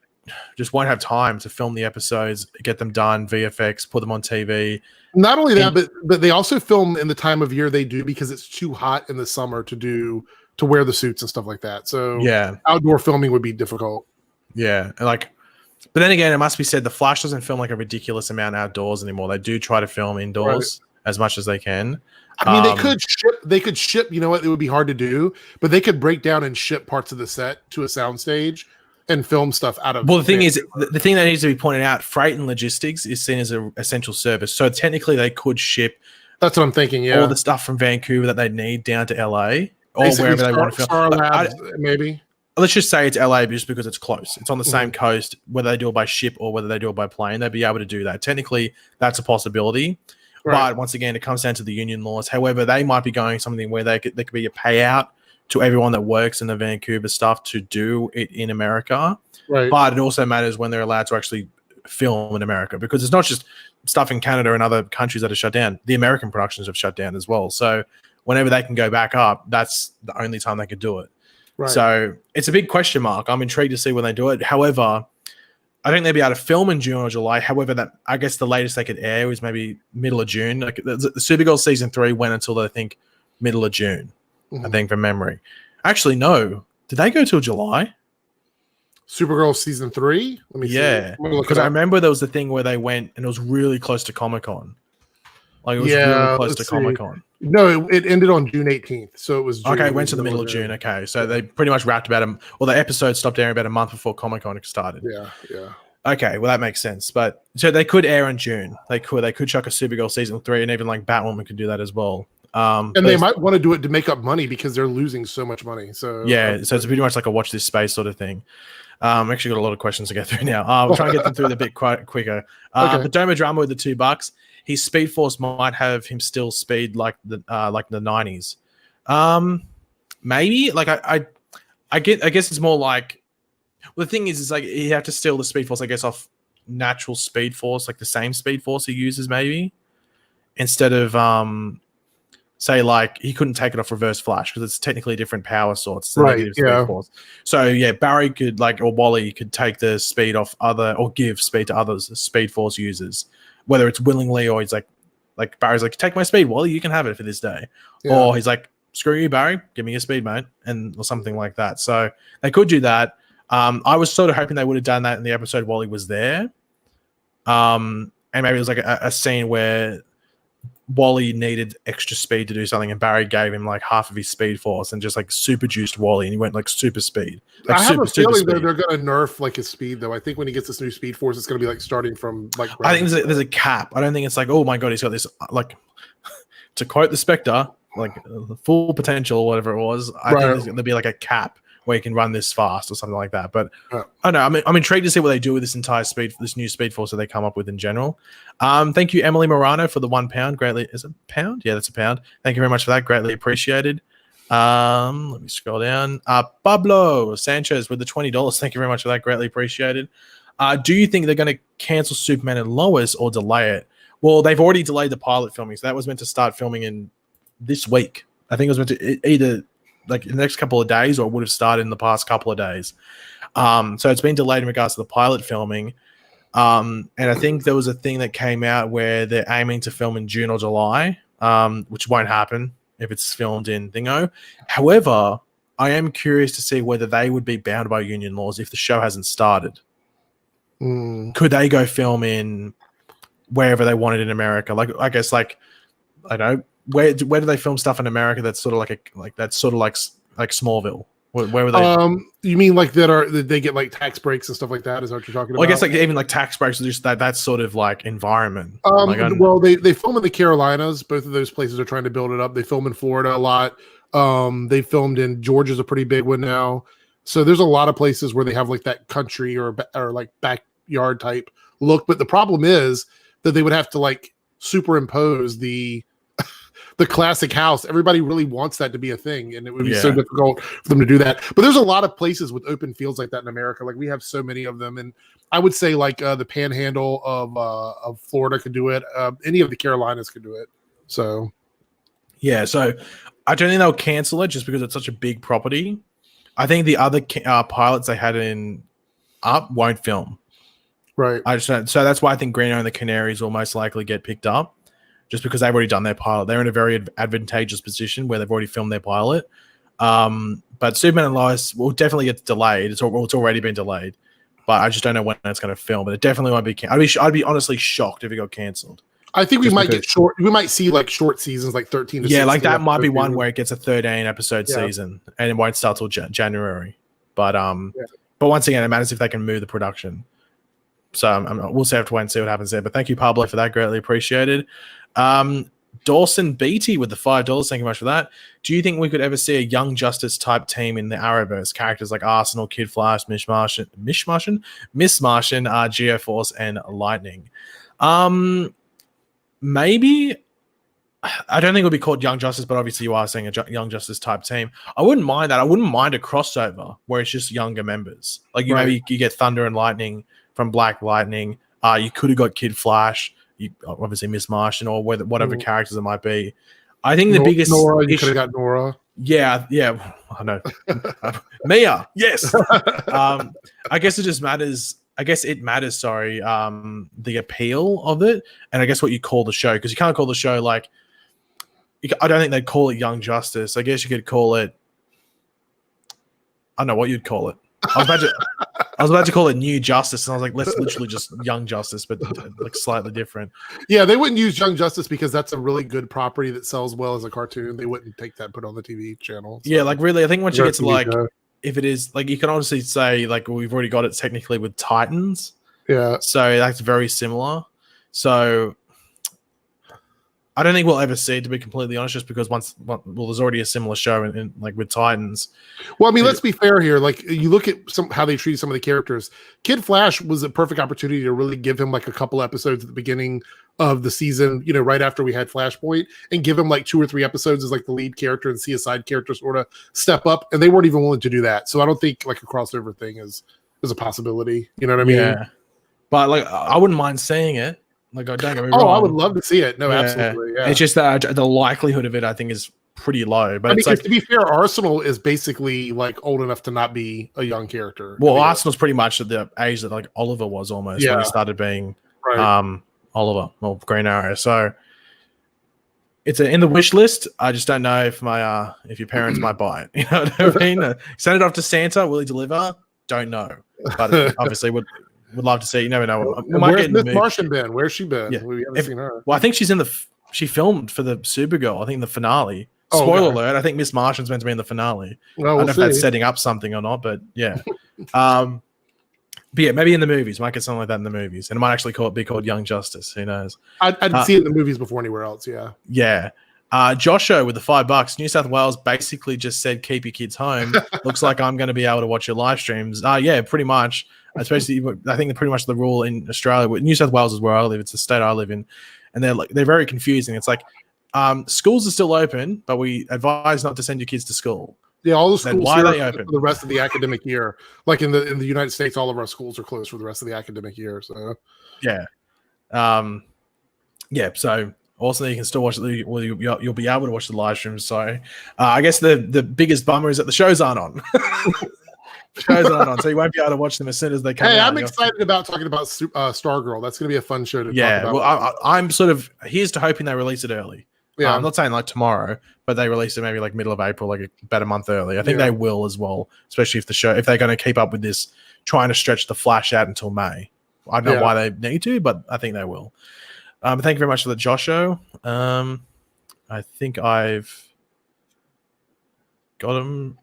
just won't have time to film the episodes, get them done, VFX, put them on TV. Not only that, but they also film in the time of year they do because it's too hot in the summer to wear the suits and stuff like that. So yeah, outdoor filming would be difficult. Yeah, but then again, it must be said the Flash doesn't film like a ridiculous amount outdoors anymore. They do try to film indoors as much as they can. I mean, they could ship. You know what? It would be hard to do, but they could break down and ship parts of the set to a soundstage and film stuff out of. Well, the thing is, the thing that needs to be pointed out: freight and logistics is seen as an essential service. So technically, they could ship. That's what I'm thinking. Yeah, all the stuff from Vancouver that they need down to LA or wherever they want to film. Maybe. Let's just say it's LA just because it's close. It's on the same coast. Whether they do it by ship or whether they do it by plane, they'd be able to do that. Technically, that's a possibility. Right. But once again, it comes down to the union laws. However, they might be going something where there could be a payout to everyone that works in the Vancouver stuff to do it in America. Right. But it also matters when they're allowed to actually film in America because it's not just stuff in Canada and other countries that are shut down. The American productions have shut down as well. So whenever they can go back up, that's the only time they could do it. Right. So it's a big question mark. I'm intrigued to see when they do it. However, I think they'd be able to film in June or July. However, I guess the latest they could air was maybe middle of June. Like the Supergirl season 3 went until I think middle of June. I think from memory. Actually, no. Did they go till July? Supergirl season 3? Let me see. Yeah, because I remember there was the thing where they went and it was really close to Comic-Con. Like it was really close to Comic-Con. No, it ended on June 18th. So it was June. Okay, it went to the middle of June. Okay, so they pretty much wrapped the episode stopped airing about a month before Comic-Con started. Yeah. Okay, well that makes sense. But so they could air in June. They could chuck a Supergirl season 3, and even like Batwoman could do that as well. And they might want to do it to make up money because they're losing so much money. So yeah, so it's pretty much like a watch this space sort of thing. Actually got a lot of questions to get through now. I'll try and get them through a bit quite quicker. But Doma Drama with the $2. His Speed Force might have him still speed like the 90s. Maybe like I guess it's more like, well, the thing is like you have to steal the Speed Force, I guess, off natural Speed Force, like the same Speed Force he uses, maybe, instead of say like he couldn't take it off Reverse Flash because it's technically a different power source. It's a negative Speed Force. So yeah, Barry could or Wally could take the speed off or give speed to others Speed Force users, whether it's willingly or he's like Barry's like, take my speed, Wally, you can have it for this day, or he's like, screw you, Barry, give me your speed, mate, or something like that. So they could do that. I was sort of hoping they would have done that in the episode while he was there. And maybe it was like a scene where Wally needed extra speed to do something, and Barry gave him like half of his Speed Force and just like super juiced Wally, and he went like super speed. Like I have a feeling that they're going to nerf like his speed, though. I think when he gets this new Speed Force, it's going to be like starting from like. I think there's a cap. I don't think it's like, oh my god, he's got this like. To quote the Spectre, like full potential or whatever it was. I think there's going to be like a cap where you can run this fast or something like that. But I don't know. I'm intrigued to see what they do with this this new Speed Force that they come up with in general. Thank you, Emily Morano, for the £1. Greatly, is it a pound? Yeah, that's a pound. Thank you very much for that. Greatly appreciated. Let me scroll down. Pablo Sanchez with the $20. Thank you very much for that. Greatly appreciated. Do you think they're going to cancel Superman and Lois or delay it? Well, they've already delayed the pilot filming, so that was meant to start filming in this week. I think it was meant to either like in the next couple of days or it would have started in the past couple of days. So it's been delayed in regards to the pilot filming. And I think there was a thing that came out where they're aiming to film in June or July, which won't happen if it's filmed in Thingo. However, I am curious to see whether they would be bound by union laws if the show hasn't started. Could they go film in wherever they wanted in America? Like, I guess, like, I don't know, where do they film stuff in America that's sort of like Smallville? Where were they? You mean like that they get like tax breaks and stuff like that? Is that what you're talking about? Well, I guess like even like tax breaks, just that sort of like environment. Well, they film in the Carolinas. Both of those places are trying to build it up. They film in Florida a lot. They filmed in Georgia's a pretty big one now. So there's a lot of places where they have like that country or like backyard type look. But the problem is that they would have to like superimpose the classic house. Everybody really wants that to be a thing, and it would be so difficult for them to do that. But there's a lot of places with open fields like that in America. Like we have so many of them, and I would say like the Panhandle of Florida could do it. Any of the Carolinas could do it. So yeah, so I don't think they'll cancel it just because it's such a big property. I think the other pilots they had in up won't film. Right. I just don't, so that's why I think Green Arrow and the Canaries will most likely get picked up, just because they've already done their pilot. They're in a very advantageous position where they've already filmed their pilot. But Superman and Lois will definitely get delayed. It's already been delayed, but I just don't know when it's going to film. But it definitely won't be. I'd be honestly shocked if it got cancelled. I think we might get short. We might see like short seasons, like 13 to 16. Yeah, like that might be one where it gets a 13 episode season and it won't start till January. But once again, it matters if they can move the production. So we'll have to wait and see what happens there. But thank you, Pablo, for that. Greatly appreciated. Dawson Beatty with the $5. Thank you much for that. Do you think we could ever see a Young Justice type team in the Arrowverse? Characters like Arsenal, Kid Flash, Miss Martian, Geoforce, and Lightning. Maybe. I don't think it would be called Young Justice, but obviously you are saying a Young Justice type team. I wouldn't mind that. I wouldn't mind a crossover where it's just younger members. Like maybe you get Thunder and Lightning from Black Lightning. You could have got Kid Flash. You obviously Miss Martian or whatever characters it might be. I think the biggest Nora. You could have got Nora. Yeah. I know. Mia. Yes. I guess it just matters. I guess it matters. Sorry. The appeal of it, and I guess what you call the show, because you can't call the show like. I don't think they'd call it Young Justice. I guess you could call it. I don't know what you'd call it. I was about to call it New Justice, and I was like, let's literally just Young Justice, but like slightly different. Yeah, they wouldn't use Young Justice because that's a really good property that sells well as a cartoon. They wouldn't take that and put it on the TV channel. So. Yeah, like really, I think once you get to like, if it is like, you can honestly say like we've already got it technically with Titans. Yeah. So that's very similar. So I don't think we'll ever see it, to be completely honest, just because there's already a similar show in like with Titans. Well, I mean, let's be fair here. Like, you look at how they treat some of the characters. Kid Flash was a perfect opportunity to really give him like a couple episodes at the beginning of the season, you know, right after we had Flashpoint, and give him like 2 or 3 episodes as like the lead character and see a side character sort of step up. And they weren't even willing to do that. So I don't think like a crossover thing is a possibility. You know what I mean? Yeah. But like, I wouldn't mind seeing it. Like, I don't get me wrong. Oh, I would love to see it. No, absolutely. Yeah. It's just that the likelihood of it, I think, is pretty low. But I mean, it's like, to be fair, Arsenal is basically like old enough to not be a young character. Well, Arsenal's pretty much at the age that like Oliver was almost when he started being Oliver or Green Arrow. So it's in the wish list. I just don't know if if your parents might buy it. You know what I mean? Send it off to Santa. Will he deliver? Don't know. But obviously, would love to see. You never know. Where's Miss Martian been? Where's she been? Yeah. We haven't seen her. Well, I think she's in she filmed for the Supergirl. I think in the finale. Spoiler alert! I think Miss Martian's meant to be in the finale. Well, I don't know if that's setting up something or not, but yeah. But yeah, maybe in the movies. Might get something like that in the movies, and it might actually be called Young Justice. Who knows? I'd see it in the movies before anywhere else. Yeah. Yeah. Josho with the $5. New South Wales basically just said, "Keep your kids home." Looks like I'm going to be able to watch your live streams. Yeah, pretty much. Especially, I think pretty much the rule in Australia. New South Wales is where I live. It's the state I live in, and they're very confusing. It's like schools are still open, but we advise not to send your kids to school. Yeah, all the schools why are they open for the rest of the academic year. Like in the United States, all of our schools are closed for the rest of the academic year. So yeah, yeah. So also you can still watch it. Well, you'll be able to watch the live streams. So I guess the biggest bummer is that the shows aren't on. Shows aren't on, so you won't be able to watch them as soon as they come out. Hey, I'm excited about talking about Stargirl. That's going to be a fun show to talk about. Well, I'm sort of here's to hoping they release it early. Yeah, I'm not saying like tomorrow, but they release it maybe like middle of April, like about a month early. I think they will as well, especially if they're going to keep up with this, trying to stretch the Flash out until May. I don't know why they need to, but I think they will. Thank you very much for the Josho. I think I've got them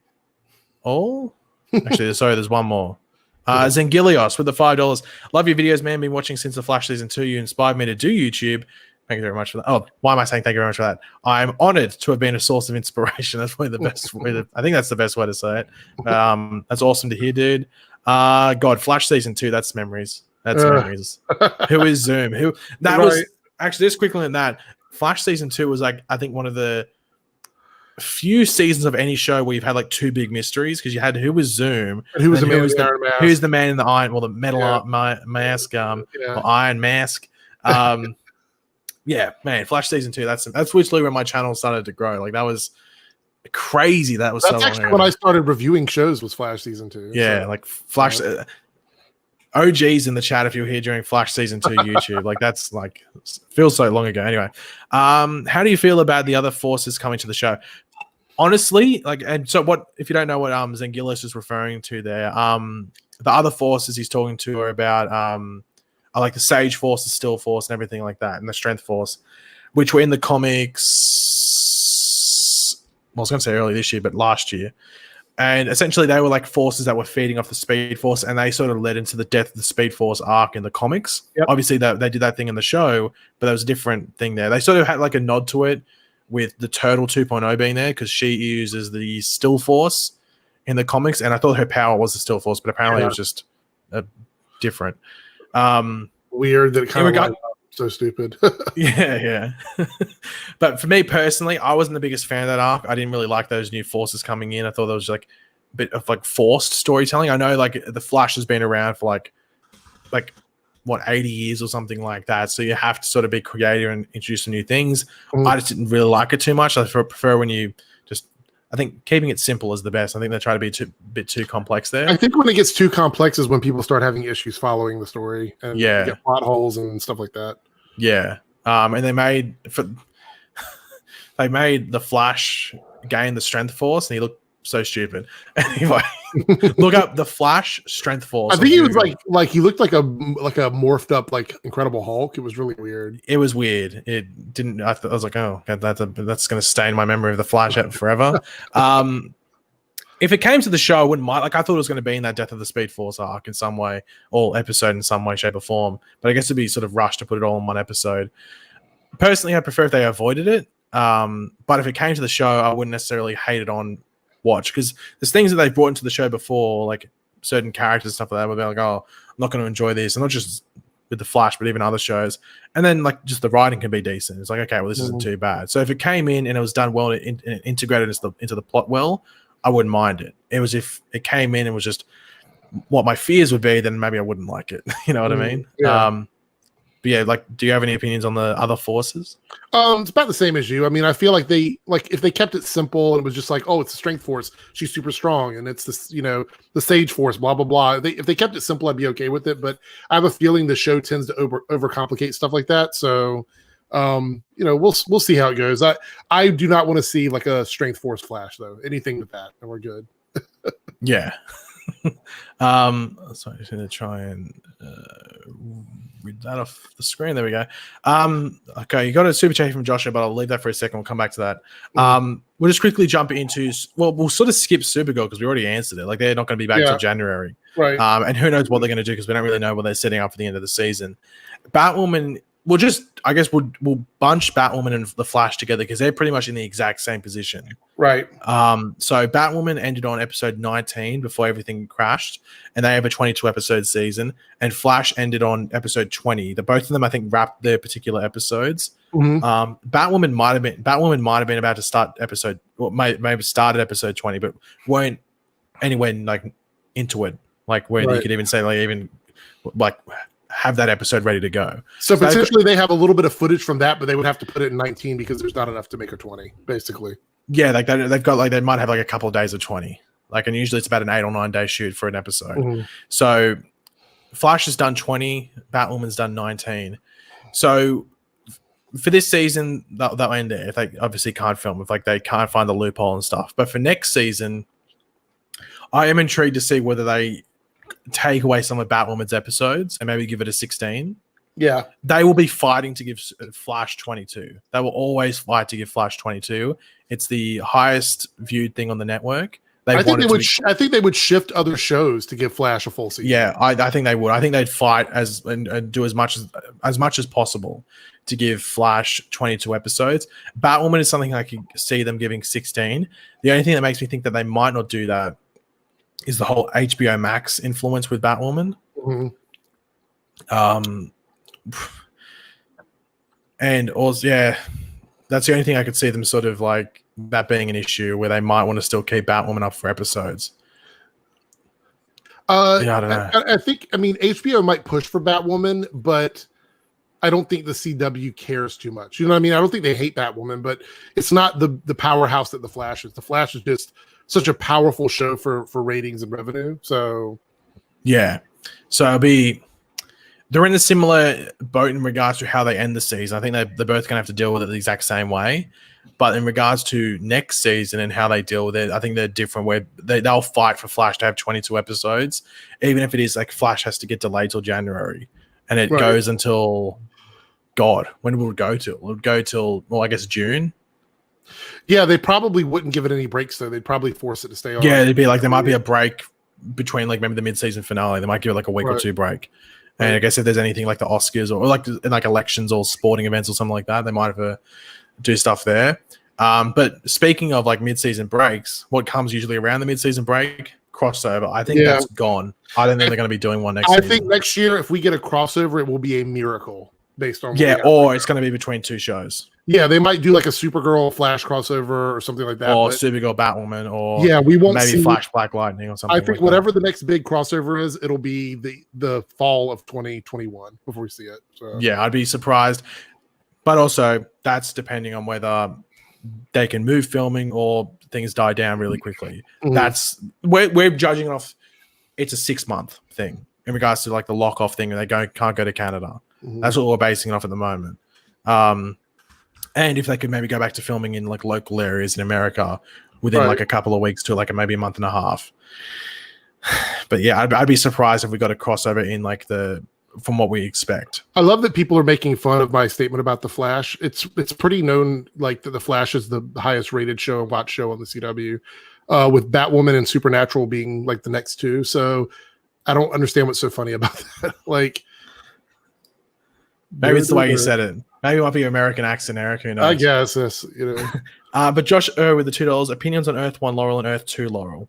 all. Actually, sorry, there's one more. Zengilios with the $5. Love your videos, man. Been watching since the Flash season 2. You inspired me to do YouTube. Thank you very much for that. Oh, why am I saying thank you very much for that? I'm honored to have been a source of inspiration. That's probably the best way I think that's the best way to say it. That's awesome to hear, dude. God, Flash season 2. That's memories. That's memories. Who is Zoom? Was actually just quickly on that. Flash season 2 was like I think one of the few seasons of any show where you've had like 2 big mysteries, because you had who was Zoom, and who's the man in the Iron Mask, who's the man in the iron, well, the metal mask, or Iron Mask. Yeah, man, Flash season 2. That's literally when my channel started to grow. Like that was crazy. That's so actually long when I started reviewing shows was Flash season 2. Yeah, like Flash. OGs in the chat if you were here during Flash season 2 YouTube. Like that's like feels so long ago. Anyway, how do you feel about the other forces coming to the show? Honestly, like, and so what if you don't know what Zengilis is referring to there? The other forces he's talking to are about are like the Sage Force, the Still Force, and everything like that, and the Strength Force, which were in the comics. Well, I was going to say early this year, but last year. And essentially, they were like forces that were feeding off the Speed Force, and they sort of led into the death of the Speed Force arc in the comics. Yep. Obviously, they did that thing in the show, but there was a different thing there. They sort of had like a nod to it with the Turtle 2.0 being there, because she uses the Still Force in the comics, and I thought her power was the Still Force, but apparently it was just different. Weird that it kind of got so stupid. yeah. But for me personally, I wasn't the biggest fan of that arc. I didn't really like those new forces coming in. I thought there was like a bit of like forced storytelling. I know like the Flash has been around for like what 80 years or something like that. So you have to sort of be creative and introduce some new things. I just didn't really like it too much. I prefer when you just, I think keeping it simple is the best. I think they try to be a bit too complex there. I think when it gets too complex is when people start having issues following the story and get plot holes and stuff like that. Yeah. And they made the Flash gain the Strength Force, and he looked so stupid. Anyway, look up the Flash Strength Force. I think he was like he looked like a morphed up like Incredible Hulk. It was really weird. It was weird. It didn't. I was like, oh, that's going to stain my memory of the Flash forever. If it came to the show, I wouldn't mind. Like I thought it was going to be in that Death of the Speed Force arc in some way, or episode in some way, shape, or form. But I guess it'd be sort of rushed to put it all in one episode. personally, I prefer if they avoided it. But if it came to the show, I wouldn't necessarily hate it on watch, because there's things that they've brought into the show before, like certain characters and stuff like that, where they're like, oh, I'm not going to enjoy this. And not just with the Flash, but even other shows. And then like just the writing can be decent. It's like, okay, well, this isn't too bad. So if it came in and it was done well and it integrated into the plot well, I wouldn't mind it. It was if it came in and was just what my fears would be, then maybe I wouldn't like it. You know what I mean? Yeah. But yeah, like, do you have any opinions on the other forces? It's about the same as you. I mean, I feel like if they kept it simple and it was just like, oh, it's a strength force, she's super strong, and it's this, the Sage Force, blah blah blah. If they kept it simple, I'd be okay with it. But I have a feeling the show tends to overcomplicate stuff like that. So, we'll see how it goes. I do not want to see like a strength force Flash though. Anything with that, and we're good. Yeah. Sorry, I'm just gonna try and read that off the screen. There we go. Okay, you got a super chat from Joshua, but I'll leave that for a second. We'll come back to that. We'll just quickly jump into, we'll sort of skip Supergirl because we already answered it. Like, they're not going to be back till January, right? And who knows what they're going to do, because we don't really know what they're setting up for the end of the season. Batwoman, we'll bunch Batwoman and the Flash together because they're pretty much in the exact same position. Right. So Batwoman ended on episode 19 before everything crashed, and they have a 22 episode season, and Flash ended on episode 20. The both of them, I think, wrapped their particular episodes. Batwoman might have been about to start episode, or maybe started episode 20, but weren't anywhere like into it, like where you could even say like have that episode ready to go. So potentially they have a little bit of footage from that, but they would have to put it in 19 because there's not enough to make her 20, basically. Yeah, like they've got like, they might have like a couple of days of 20. Like, and usually it's about an 8 or 9 day shoot for an episode. So Flash has done 20, Batwoman's done 19. So for this season, they'll end it if they obviously can't film, if like they can't find the loophole and stuff. But for next season, I am intrigued to see whether they take away some of Batwoman's episodes and maybe give it a 16. Yeah. They will be fighting to give Flash 22. They will always fight to give Flash 22. It's the highest viewed thing on the network. I think they would shift other shows to give Flash a full season. Yeah, I think they would. I think they'd fight and do as much as possible to give Flash 22 episodes. Batwoman is something I could see them giving 16. The only thing that makes me think that they might not do that is the whole HBO Max influence with Batwoman. And also, yeah, that's the only thing I could see them sort of like that being an issue where they might want to still keep Batwoman up for episodes. I don't know. I mean, HBO might push for Batwoman, but I don't think the CW cares too much. You know what I mean? I don't think they hate Batwoman, but it's not the powerhouse that the Flash is. The Flash is just such a powerful show for ratings and revenue. So yeah. So they're in a similar boat in regards to how they end the season. I think they're both going to have to deal with it the exact same way. But in regards to next season and how they deal with it, I think they're different, where they'll fight for Flash to have 22 episodes, even if it is like Flash has to get delayed till January. And it goes until, God, when will it go till? It would go till, well, I guess June. Yeah, they probably wouldn't give it any breaks, though. They'd probably force it to stay on. Yeah, it'd be like there might be a break between like maybe the mid-season finale. They might give it like a week or two break. And I guess if there's anything like the Oscars or like elections or sporting events or something like that, they might have do stuff there. But speaking of like mid-season breaks, what comes usually around the mid-season break? Crossover. I think that's gone. I don't think they're going to be doing one next season. I think next year, if we get a crossover, it will be a miracle based on or it's going to be between two shows. Yeah, they might do like a Supergirl Flash crossover or something like that. Or Supergirl Batwoman, or we won't maybe Flash Black Lightning or something. I think whatever the next big crossover is, it'll be the fall of 2021 before we see it. So. Yeah, I'd be surprised. But also, that's depending on whether they can move filming or things die down really quickly. That's we're judging it off. It's a 6-month thing in regards to like the lock off thing, and they can't go to Canada. That's what we're basing it off at the moment. And if they could maybe go back to filming in like local areas in America within like a couple of weeks to like maybe a month and a half. But yeah, I'd be surprised if we got a crossover in like from what we expect. I love that people are making fun of my statement about the Flash. It's pretty known like that the Flash is the highest rated show and watch show on the CW, with Batwoman and Supernatural being like the next two. So I don't understand what's so funny about that. Like, maybe it's the way you said it. Maybe it might be American accent, Eric. Who knows? I guess this, But Josh with the $2 opinions on Earth 1 Laurel and Earth 2 Laurel.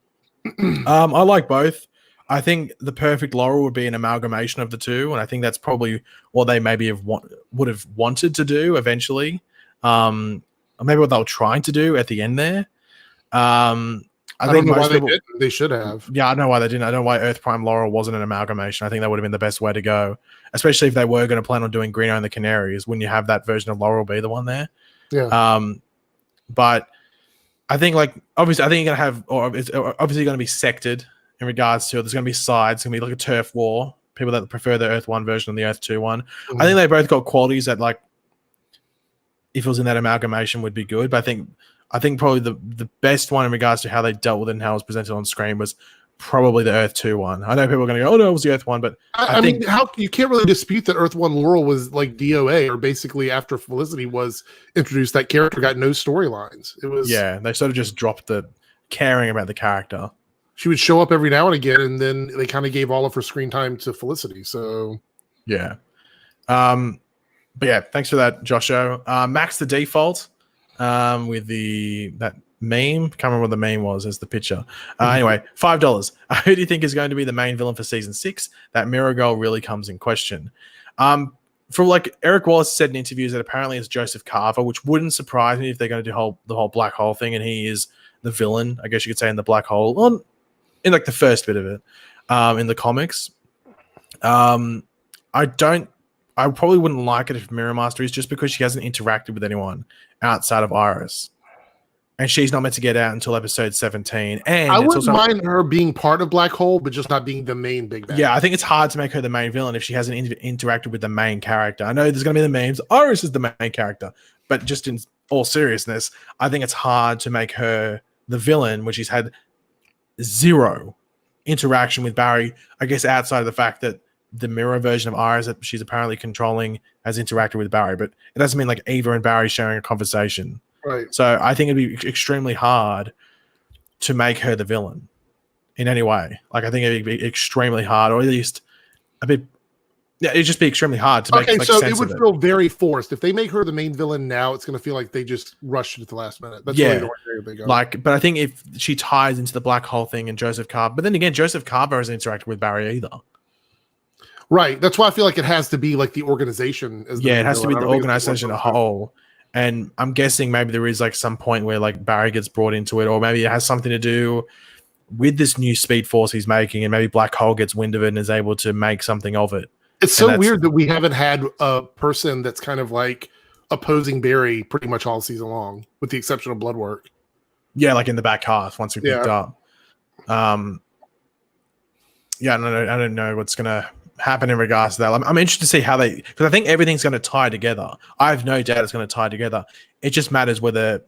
I like both. I think the perfect Laurel would be an amalgamation of the two, and I think that's probably what they maybe would have wanted to do eventually. Or maybe what they were trying to do at the end there. I don't know why they didn't. They should have. Yeah, I don't know why they didn't. I don't know why Earth Prime Laurel wasn't an amalgamation. I think that would have been the best way to go, especially if they were going to plan on doing Greeno and the Canaries. Wouldn't you have that version of Laurel be the one there? Yeah. But I think, like, obviously, I think you're going to have, or it's obviously going to be sectored in regards to, there's going to be sides. It's going to be like a turf war. People that prefer the Earth 1 version and the Earth 2 one. I think they both got qualities that, like, if it was in that amalgamation, would be good. But I think probably the best one in regards to how they dealt with it and how it was presented on screen was probably the Earth 2 one. I know people are going to go, oh no, it was the Earth 1, but I think how you can't really dispute that Earth 1 Laurel was like DOA, or basically after Felicity was introduced, that character got no storylines. It was they sort of just dropped the caring about the character. She would show up every now and again, and then they kind of gave all of her screen time to Felicity. So yeah. But yeah, thanks for that, Josho. Max the Default with that meme. Can't remember what the meme was as the picture. Anyway, $5. Who do you think is going to be the main villain for season 6? That mirror girl really comes in question. For like Eric Wallace said in interviews that apparently it's Joseph Carver, which wouldn't surprise me if they're going to do the whole black hole thing, and he is the villain, I guess you could say, in the black hole, in like the first bit of it, in the comics. I probably wouldn't like it if Mirror Master is, just because she hasn't interacted with anyone outside of Iris. And she's not meant to get out until episode 17. And I wouldn't mind her being part of Black Hole, but just not being the main big bad. Yeah, I think it's hard to make her the main villain if she hasn't interacted with the main character. I know there's going to be the memes. Iris is the main character. But just in all seriousness, I think it's hard to make her the villain when she's had zero interaction with Barry, I guess, outside of the fact that the mirror version of Iris that she's apparently controlling has interacted with Barry, but it doesn't mean like Eva and Barry sharing a conversation. Right. So I think it'd be extremely hard to make her the villain in any way. Like, I think it'd be extremely hard, or at least a bit. Yeah, it'd just be extremely hard to make. Okay, like, so sense it would feel very forced if they make her the main villain now. It's going to feel like they just rushed it at the last minute. That's really the way they go. Like, but I think if she ties into the black hole thing and Joseph Carver, but then again, Joseph Carver hasn't interacted with Barry either. Right. That's why I feel like it has to be like the organization. It has to be the organization as a whole. And I'm guessing maybe there is like some point where like Barry gets brought into it, or maybe it has something to do with this new Speed Force he's making, and maybe Black Hole gets wind of it and is able to make something of it. It's so weird that we haven't had a person that's kind of like opposing Barry pretty much all season long, with the exception of Bloodwork. Yeah, like in the back half once we picked up. I don't know what's gonna happen in regards to that. I'm interested to see how because I think everything's going to tie together. I have no doubt it's going to tie together. It just matters whether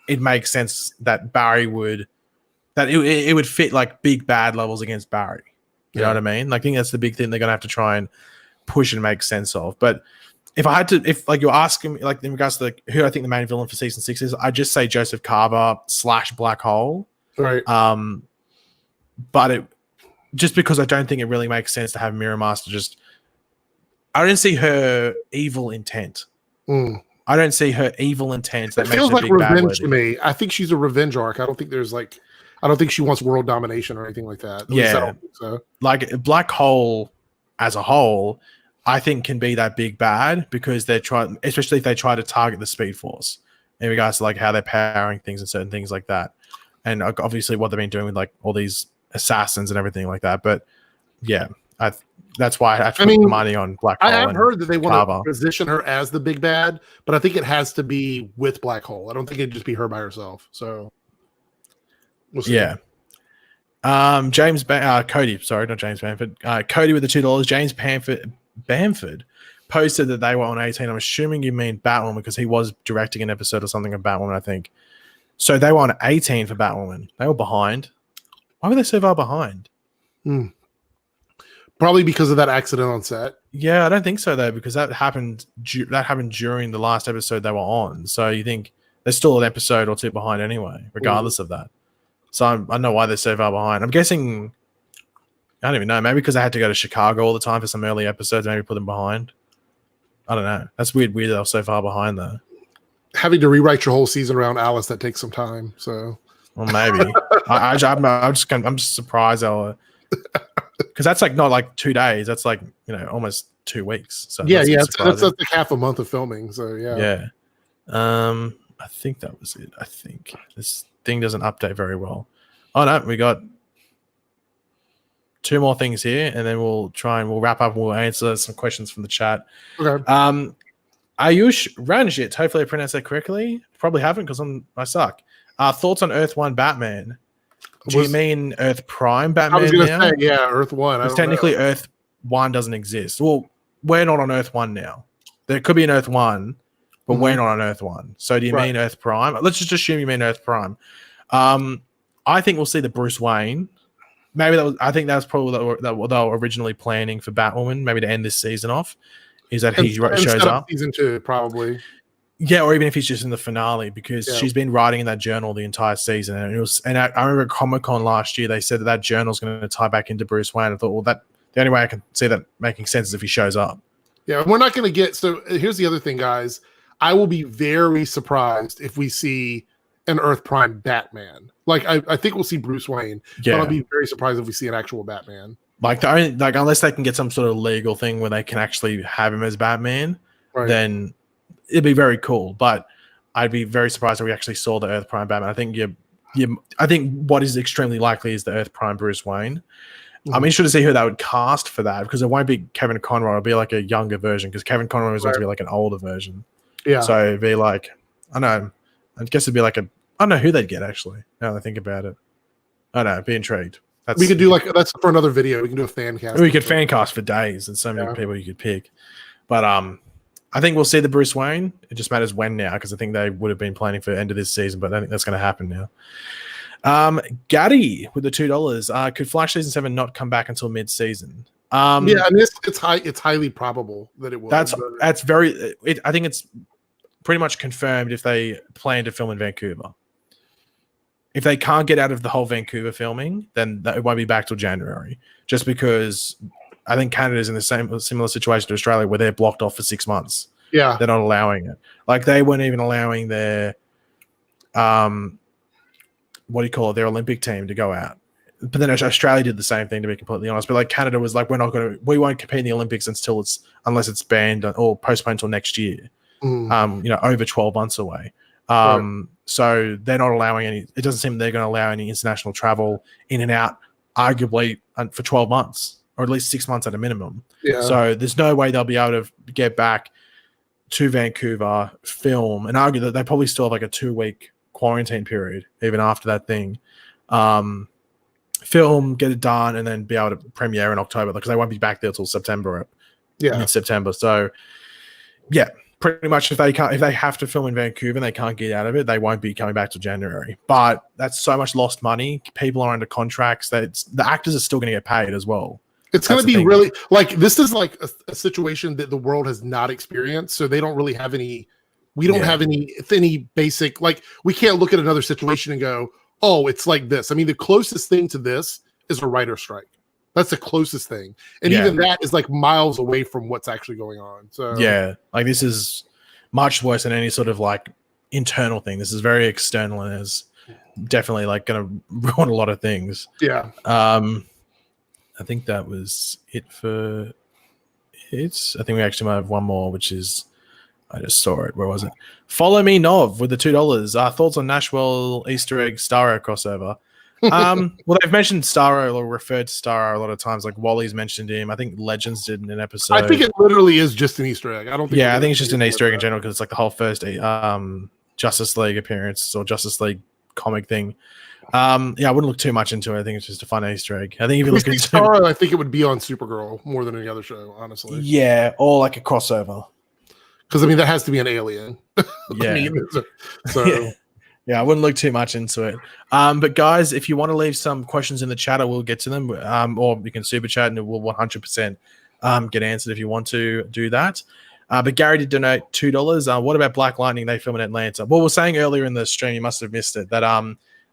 it makes sense that Barry would, that it would fit like big bad levels against Barry. You know what I mean? Like, I think that's the big thing they're going to have to try and push and make sense of. But if like you're asking me, like in regards to like who I think the main villain for season 6 is, I just say Joseph Carver / Black Hole. Right. But just because I don't think it really makes sense to have Mirror Master I don't see her evil intent. I don't see her evil intent. That feels like revenge to me. I think she's a revenge arc. I don't think she wants world domination or anything like that. Yeah. I don't think so. Like Black Hole as a whole, I think can be that big bad because they're trying, especially if they try to target the Speed Force in regards to like how they're powering things and certain things like that. And obviously what they've been doing with like all these assassins and everything like that. But yeah, that's why I have to put money on Black Hole. I have heard that they want to position her as the big bad, but I think it has to be with Black Hole. I don't think it'd just be her by herself. So we'll see. Yeah. Cody, sorry, not James Bamford. Cody with the $2. James Bamford posted that they were on 18. I'm assuming you mean Batwoman because he was directing an episode or something of Batwoman, I think. So they were on 18 for Batwoman. They were behind. Why were they so far behind? Probably because of that accident on set. Yeah, I don't think so though, because that happened during the last episode they were on. So you think there's still an episode or two behind anyway, regardless of that. So I don't know why they're so far behind. I'm guessing, I don't even know, maybe because they had to go to Chicago all the time for some early episodes, maybe put them behind. I don't know. That's weird they're so far behind though. Having to rewrite your whole season around Alice, that takes some time. So, well, maybe I'm just surprised because that's like not like 2 days. That's like almost 2 weeks. So yeah, that's like half a month of filming. So yeah. I think that was it. I think this thing doesn't update very well. Oh no, we got 2 more things here, and then we'll wrap up and we'll answer some questions from the chat. Okay. Ayush Ranjit, hopefully I pronounced that correctly. Probably haven't because I suck. Thoughts on Earth 1 Batman? Do you mean Earth Prime Batman? I was going to say, yeah, Earth 1. Because technically Earth 1 doesn't exist. Well, we're not on Earth 1 now. There could be an Earth 1, but we're not on Earth 1. So do you mean Earth Prime? Let's just assume you mean Earth Prime. I think we'll see the Bruce Wayne. Maybe I think that was probably what they were originally planning for Batwoman, maybe to end this season off, is that he shows up. Season 2, probably. Yeah, or even if he's just in the finale, because she's been writing in that journal the entire season, and I remember at Comic-Con last year they said that journal's going to tie back into Bruce Wayne. I thought, well, the only way I can see that making sense is if he shows up. Yeah, we're not going to get. So here's the other thing, guys. I will be very surprised if we see an Earth Prime Batman. Like I think we'll see Bruce Wayne, but I'll be very surprised if we see an actual Batman. Like unless they can get some sort of legal thing where they can actually have him as Batman, then it'd be very cool. But I'd be very surprised if we actually saw the Earth Prime Batman. I think I think what is extremely likely is the Earth Prime Bruce Wayne. I'm interested to see who they would cast for that, because it won't be Kevin Conroy. It'll be like a younger version, because Kevin Conroy was going to be like an older version. Yeah. So it'd be like, I don't know. I guess it'd be like I don't know who they'd get actually. Now that I think about it. I don't know. Be intrigued. We could do that's for another video. We can do a fan cast. We could fan cast for days, and so many people you could pick. But I think we'll see the Bruce Wayne. It just matters when now, because I think they would have been planning for the end of this season, but I don't think that's going to happen now. Gaddy with the $2. Could Flash season 7 not come back until mid-season? And it's highly probable that it will. That's very. I think it's pretty much confirmed if they plan to film in Vancouver. If they can't get out of the whole Vancouver filming, then it won't be back till January. Just because I think Canada's in the similar situation to Australia, where they're blocked off for 6 months. Yeah, they're not allowing it. Like they weren't even allowing their their Olympic team to go out. But then Australia did the same thing, to be completely honest. But like Canada was like, we won't compete in the Olympics unless it's banned or postponed until next year. Over 12 months away. So they're not allowing any. It doesn't seem they're going to allow any international travel in and out, arguably for 12 months, or at least 6 months at a minimum. Yeah. So there's no way they'll be able to get back to Vancouver, film, and argue that they probably still have like a 2-week quarantine period even after that thing. Film, get it done, and then be able to premiere in October, because they won't be back there till September, mid-September. So yeah, pretty much if they have to film in Vancouver and they can't get out of it, they won't be coming back till January. But that's so much lost money. People are under contracts that the actors are still going to get paid as well. It's going to be really like, this is like a situation that the world has not experienced. So they don't really have any. We don't have any basic, like, we can't look at another situation and go, oh, it's like this. I mean, the closest thing to this is a writer strike. That's the closest thing. And even that is like miles away from what's actually going on. So yeah, like this is much worse than any sort of like internal thing. This is very external and is definitely like going to ruin a lot of things. Yeah. I think that was it for it. I think we actually might have one more, which is, I just saw it. Where was it? Follow me, Nov, with the $2. Thoughts on Nashville Easter egg Starro crossover? Well, they've mentioned Starro or referred to Starro a lot of times. Like Wally's mentioned him. I think Legends did in an episode. I think it literally is just an Easter egg. I don't think. Yeah, I think it's just an Easter egg in general, because it's like the whole first Justice League appearance or Justice League comic thing. I wouldn't look too much into it. I think it's just a fun Easter egg. I think if you look into Starro, I think it would be on Supergirl more than any other show, honestly. Yeah, or like a crossover. Because I mean, that has to be an alien. Yeah. Yeah, I wouldn't look too much into it. But guys, if you want to leave some questions in the chat, I will get to them. Or you can super chat and it will 100% get answered if you want to do that. But Gary did donate $2. What about Black Lightning? They film in Atlanta. Well, we're saying earlier in the stream, you must have missed it, that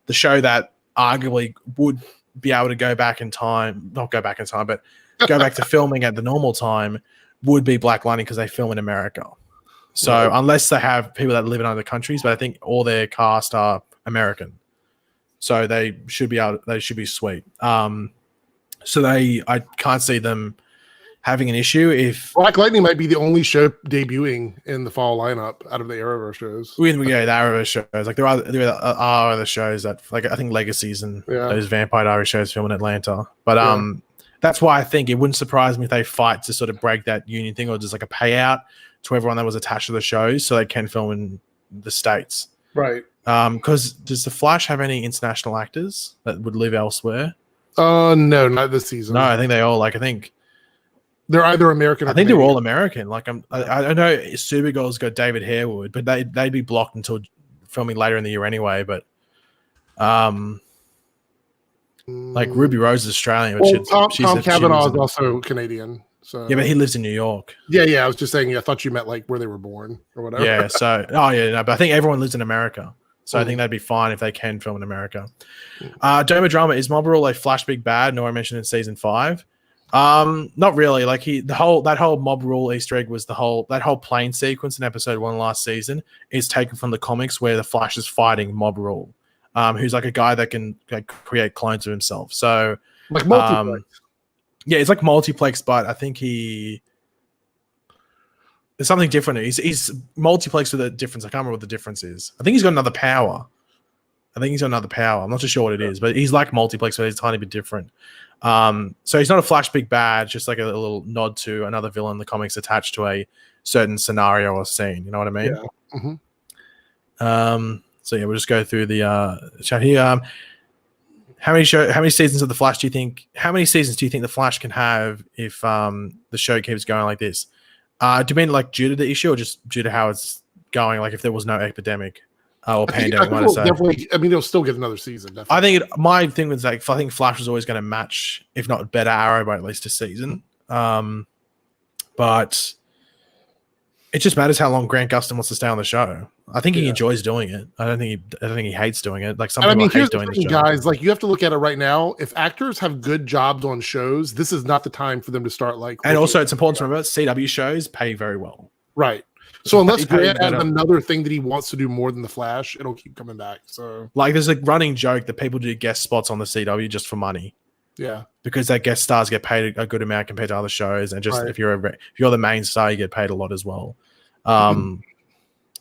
the show that arguably would be able to go back in time, not go back in time, but go back to filming at the normal time, would be Black Lightning because they film in America. So unless they have people that live in other countries, but I think all their cast are American, so they should be sweet. So I can't see them having an issue if Black Lightning might be the only show debuting in the fall lineup out of the Arrowverse shows. the Arrowverse shows. Like there are other shows that, like I think Legacies and those Vampire Diaries shows film in Atlanta, but that's why I think it wouldn't surprise me if they fight to sort of break that union thing, or just like a payout to everyone that was attached to the shows so they can film in the States. Right. Because does The Flash have any international actors that would live elsewhere? No, not this season. No, I think they all, like, I think they're either American or I think Canadian. they're all American. Like, I know Supergirl's got David Harewood, but they'd be blocked until filming later in the year anyway. But like Ruby Rose is Australian, but Tom Cavanaugh is also Canadian. So yeah, but he lives in New York. Yeah. I was just saying. I thought you meant like where they were born or whatever. Yeah. So but I think everyone lives in America, so I think that'd be fine if they can film in America. Doma Drama, is Mob Rule a Flash big bad? No, I mentioned in season 5. Not really. Like that whole Mob Rule Easter egg was that whole plane sequence in episode 1 last season is taken from the comics where the Flash is fighting Mob Rule, who's like a guy that can like create clones of himself. So like multiplex. Yeah, it's like multiplex, but I think there's something different. He's multiplex with a difference. I can't remember what the difference is. I think he's got another power. I'm not too sure what it is, but he's like multiplex, but he's a tiny bit different. So he's not a Flash big bad, just like a little nod to another villain in the comics attached to a certain scenario or scene. You know what I mean? Yeah. Mm-hmm. So yeah, we'll just go through the chat here. How many seasons of the Flash do you think? How many seasons do you think the Flash can have if the show keeps going like this? Do you mean like due to the issue, or just due to how it's going? Like if there was no epidemic or pandemic, it'll still get another season. Definitely. I think my thing was like I think Flash was always going to match, if not better, Arrow by at least a season. But it just matters how long Grant Gustin wants to stay on the show. I think he enjoys doing it. I don't think he hates doing it. Like some people hate doing the show. Guys, like you have to look at it right now. If actors have good jobs on shows, this is not the time for them to start like. And also, it's important to remember CW shows pay very well. Right. So unless Grant has another thing that he wants to do more than the Flash, it'll keep coming back. So like, there's a running joke that people do guest spots on the CW just for money. Yeah. Because their guest stars get paid a good amount compared to other shows, and just if you're the main star, you get paid a lot as well.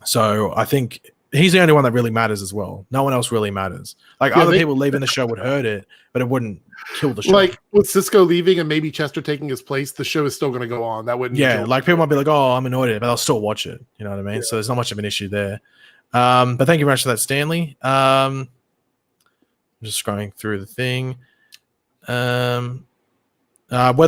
So I think he's the only one that really matters as well. No one else really matters. Like other people leaving the show would hurt it, but it wouldn't kill the show. Like with Cisco leaving and maybe Chester taking his place, the show is still going to go on. That wouldn't. Yeah, like people might be like, "Oh, I'm annoyed at it," but I'll still watch it. You know what I mean? Yeah. So there's not much of an issue there. But thank you very much for that, Stanley. I'm just scrolling through the thing. Weather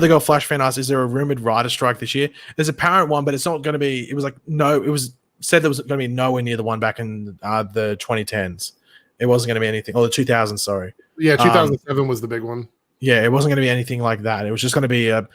Girl Flash fan asks, is there a rumored writer strike this year? There's a apparent one, but it's not going to be. It was like it was said there was going to be nowhere near the one back in the 2010s. It wasn't going to be anything, or the 2000s. Sorry. Yeah, 2007 was the big one. Yeah, it wasn't going to be anything like that. It was just going to be it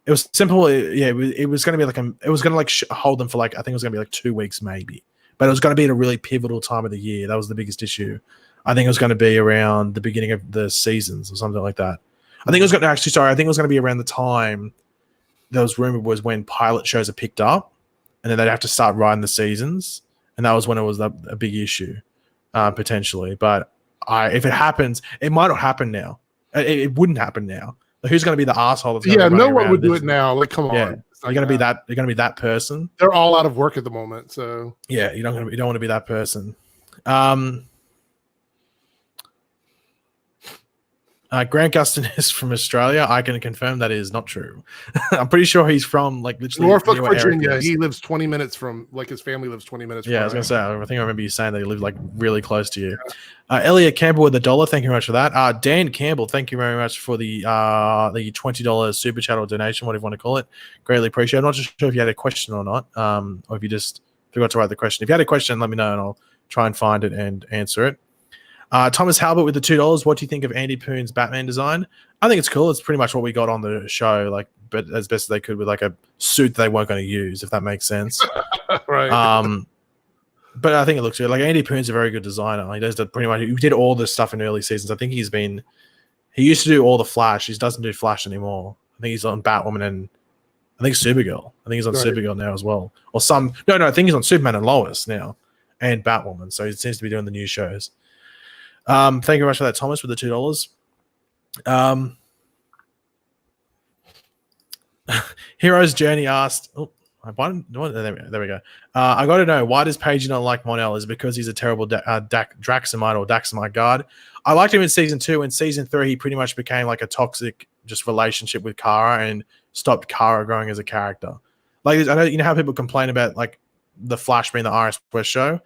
was simple. Yeah, it was going to be like it was going to hold them for like I think it was going to be like 2 weeks maybe, but it was going to be at a really pivotal time of the year. That was the biggest issue. I think it was going to be around the beginning of the seasons or something like that. I think it was going to I think it was going to be around the time that was rumored was when pilot shows are picked up, and then they'd have to start writing the seasons, and that was when it was a big issue, potentially. But if it happens, it might not happen now. It wouldn't happen now. Like, who's going to be the asshole? No one would do it now. Like, come on. You're going to be that. You're going to be that person. They're all out of work at the moment, so yeah, you don't want to be that person. Grant Gustin is from Australia. I can confirm that is not true. I'm pretty sure he's from like literally Norfolk, Virginia. He lives 20 minutes from his family lives 20 minutes. Yeah, I was gonna say. I think I remember you saying that he lived like really close to you. Elliot Campbell with $1. Thank you very much for that. Dan Campbell, thank you very much for the $20 super chat or donation, whatever you want to call it. Greatly appreciate it. I'm not just sure if you had a question or not, or if you just forgot to write the question. If you had a question, let me know and I'll try and find it and answer it. Thomas Halbert with the $2. What do you think of Andy Poon's Batman design? I think it's cool. It's pretty much what we got on the show, like, but as best as they could with like a suit they weren't going to use, if that makes sense. Right. But I think it looks good. Like Andy Poon's a very good designer. He does pretty much. He did all this stuff in early seasons. I think he used to do all the Flash. He doesn't do Flash anymore. I think he's on Batwoman and I think Supergirl. I think he's on Right. Supergirl now as well. Or some. No, I think he's on Superman and Lois now, and Batwoman. So he seems to be doing the new shows. Thank you very much for that, Thomas, with the $2. Hero's Journey asked. Oh, there we go. I got to know, why does Pagey not like Mon-El? Is it because he's a terrible Draxamite or Daxamite guard? I liked him in season 2. In season 3, he pretty much became like a toxic just relationship with Kara and stopped Kara growing as a character. Like, I know, you know how people complain about like the Flash being the Iris West show.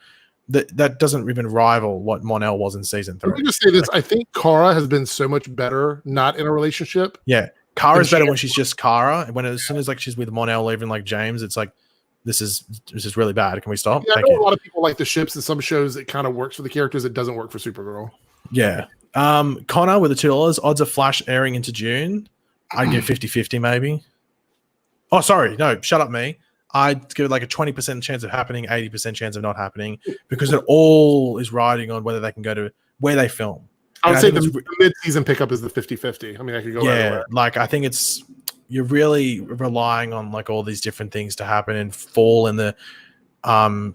That doesn't even rival what Mon-El was in season 3. Let me just say this: I think Kara has been so much better not in a relationship. Yeah, Kara's better when she's just Kara. When as soon as like she's with Mon-El, even like James, it's like this is really bad. Can we stop? Yeah, I know a lot of people like the ships in some shows. It kind of works for the characters. It doesn't work for Supergirl. Yeah. Connor with the $2. Odds of Flash airing into June. I'd give 50-50 maybe. Oh, sorry. No, shut up, me. I'd give it like a 20% chance of happening, 80% chance of not happening, because it all is riding on whether they can go to where they film. I would say the mid-season pickup is the 50-50. I mean, I could go yeah, like I think you're really relying on like all these different things to happen and fall in the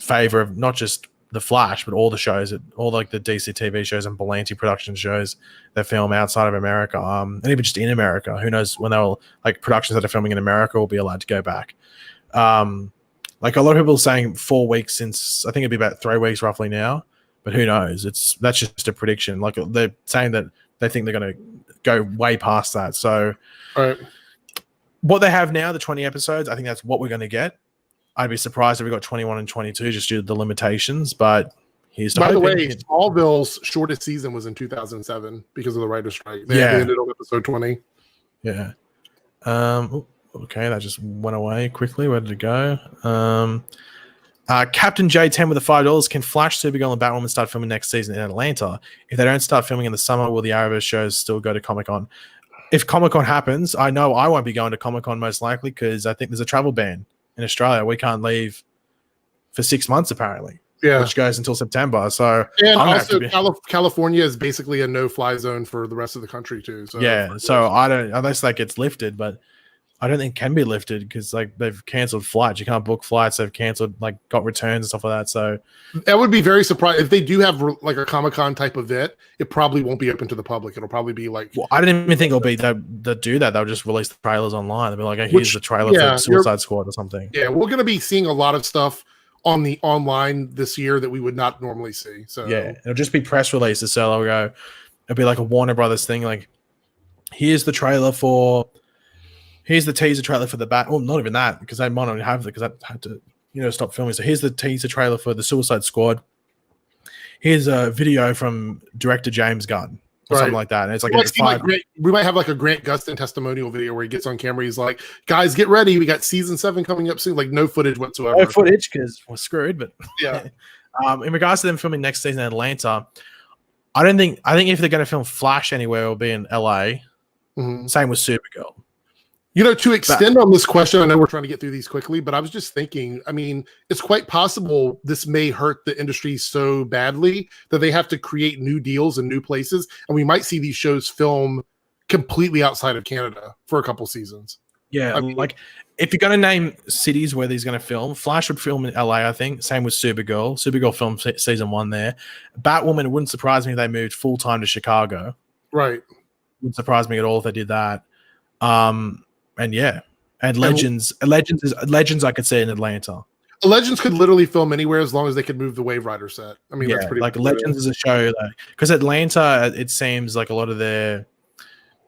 favor of not just the Flash, but all the shows, all like the DCTV shows and Berlanti production shows that film outside of America, and even just in America. Who knows when they'll like productions that are filming in America will be allowed to go back. Like a lot of people are saying 4 weeks since, I think it'd be about 3 weeks roughly now, but who knows? That's just a prediction. Like they're saying that they think they're going to go way past that. So what they have now, the 20 episodes, I think that's what we're going to get. I'd be surprised if we got 21 and 22 just due to the limitations, but here's by the way, Smallville's shortest season was in 2007 because of the writer's strike. They ended on episode 20. Yeah. Okay, that just went away quickly. Where did it go? Captain J10 with the $5. Can Flash, Supergirl, and Batwoman start filming next season in Atlanta? If they don't start filming in the summer, will the Arrowverse shows still go to Comic-Con? If Comic-Con happens, I know I won't be going to Comic-Con most likely because I think there's a travel ban in Australia. We can't leave for 6 months apparently. Yeah, which goes until September. So and also California is basically a no-fly zone for the rest of the country too. So yeah, so I don't, unless that gets lifted, but I don't think it can be lifted because like they've cancelled flights. You can't book flights. They've cancelled, like got returns and stuff like that. So I would be very surprised if they do have like a Comic-Con type event. It probably won't be open to the public. It'll probably be like, well, I didn't even think it'll be that do that. They'll just release the trailers online. They'll be like, hey, here's the trailer for Suicide Squad or something. Yeah, we're going to be seeing a lot of stuff on the online this year that we would not normally see. So yeah, it'll just be press releases. So it'll be like a Warner Brothers thing. Like, here's the teaser trailer for the Bat. Well, not even that, because they might not have it because I had to, stop filming. So here's the teaser trailer for the Suicide Squad. Here's a video from director James Gunn or something like that. And it's like, we might have like a Grant Gustin testimonial video where he gets on camera. He's like, guys, get ready. We got season 7 coming up soon. Like no footage whatsoever. No footage because we're screwed. But yeah. In regards to them filming next season in Atlanta, I think if they're going to film Flash anywhere, it'll be in LA. Mm-hmm. Same with Supergirl. To extend on this question, I know we're trying to get through these quickly, but I was just thinking, I mean, it's quite possible this may hurt the industry so badly that they have to create new deals in new places, and we might see these shows film completely outside of Canada for a couple seasons. Yeah, like if you're going to name cities where he's going to film, Flash would film in LA, I think. Same with Supergirl. Supergirl filmed season 1 there. Batwoman, it wouldn't surprise me if they moved full-time to Chicago. Right. Wouldn't surprise me at all if they did that. And Legends I could see in Atlanta. Legends could literally film anywhere as long as they could move the Wave Rider set. I mean, that's pretty like Legends is a show because Atlanta, it seems like a lot of their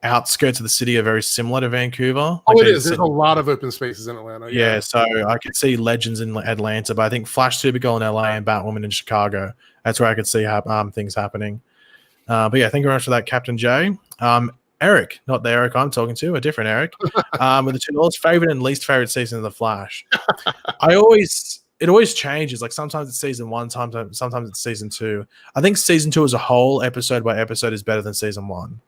outskirts of the city are very similar to Vancouver. Oh, it is. There's a lot of open spaces in Atlanta. Yeah, so I could see Legends in Atlanta, but I think Flash, Supergirl in LA and Batwoman in Chicago. That's where I could see things happening. But yeah, thank you very much for that, Captain J. Eric, not the Eric I'm talking to, a different Eric, with the $2. Favorite and least favorite season of The Flash. It always changes. Like sometimes it's season 1, sometimes it's season 2. I think season 2 as a whole, episode by episode, is better than season 1.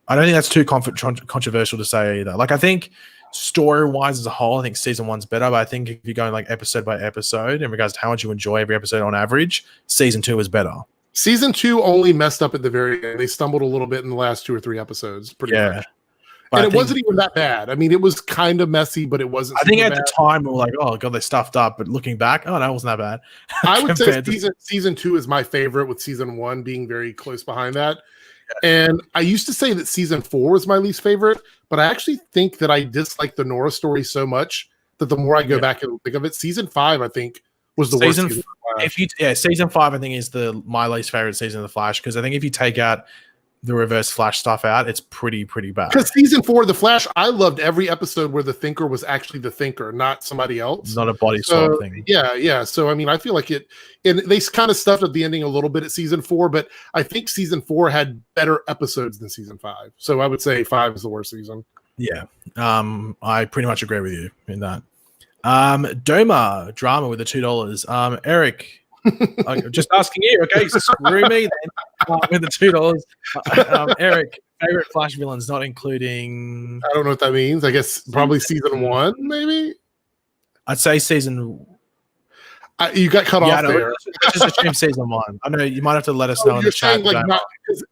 I don't think that's too controversial to say either. Like I think story-wise as a whole, I think season 1's better. But I think if you're going like episode by episode in regards to how much you enjoy every episode on average, season 2 is better. Season 2 only messed up at the very end. They stumbled a little bit in the last 2 or 3 episodes. Pretty much. But and it wasn't even that bad. I mean, it was kind of messy, but it wasn't. I think super at bad. the time we were like, "Oh god, they stuffed up." But looking back, oh no, it wasn't that bad. I would say compared to- season 2 is my favorite, with season 1 being very close behind that. And I used to say that season 4 was my least favorite, but I actually think that I dislike the Nora story so much that the more I go back and think of it, season 5 I think was the worst season. Season 5 I think is my least favorite season of the Flash, because I think if you take out the Reverse Flash stuff out, it's pretty bad. Because season 4 of the Flash, I loved every episode where the Thinker was actually the Thinker, not somebody else, not a body swap thing. Yeah. So I mean, I feel like it, and they kind of stuffed at the ending a little bit at season 4, but I think season 4 had better episodes than season 5. So I would say 5 is the worst season. Yeah, I pretty much agree with you in that. Doma drama with the $2. Eric, I'm just asking you. Okay, so screw me then with the $2. Eric, favorite Flash villains, not including. I don't know what that means. I guess probably season 1, maybe. I'd say season. You got cut off there. Let's just assume season 1. I know you might have to let us know in the chat. Like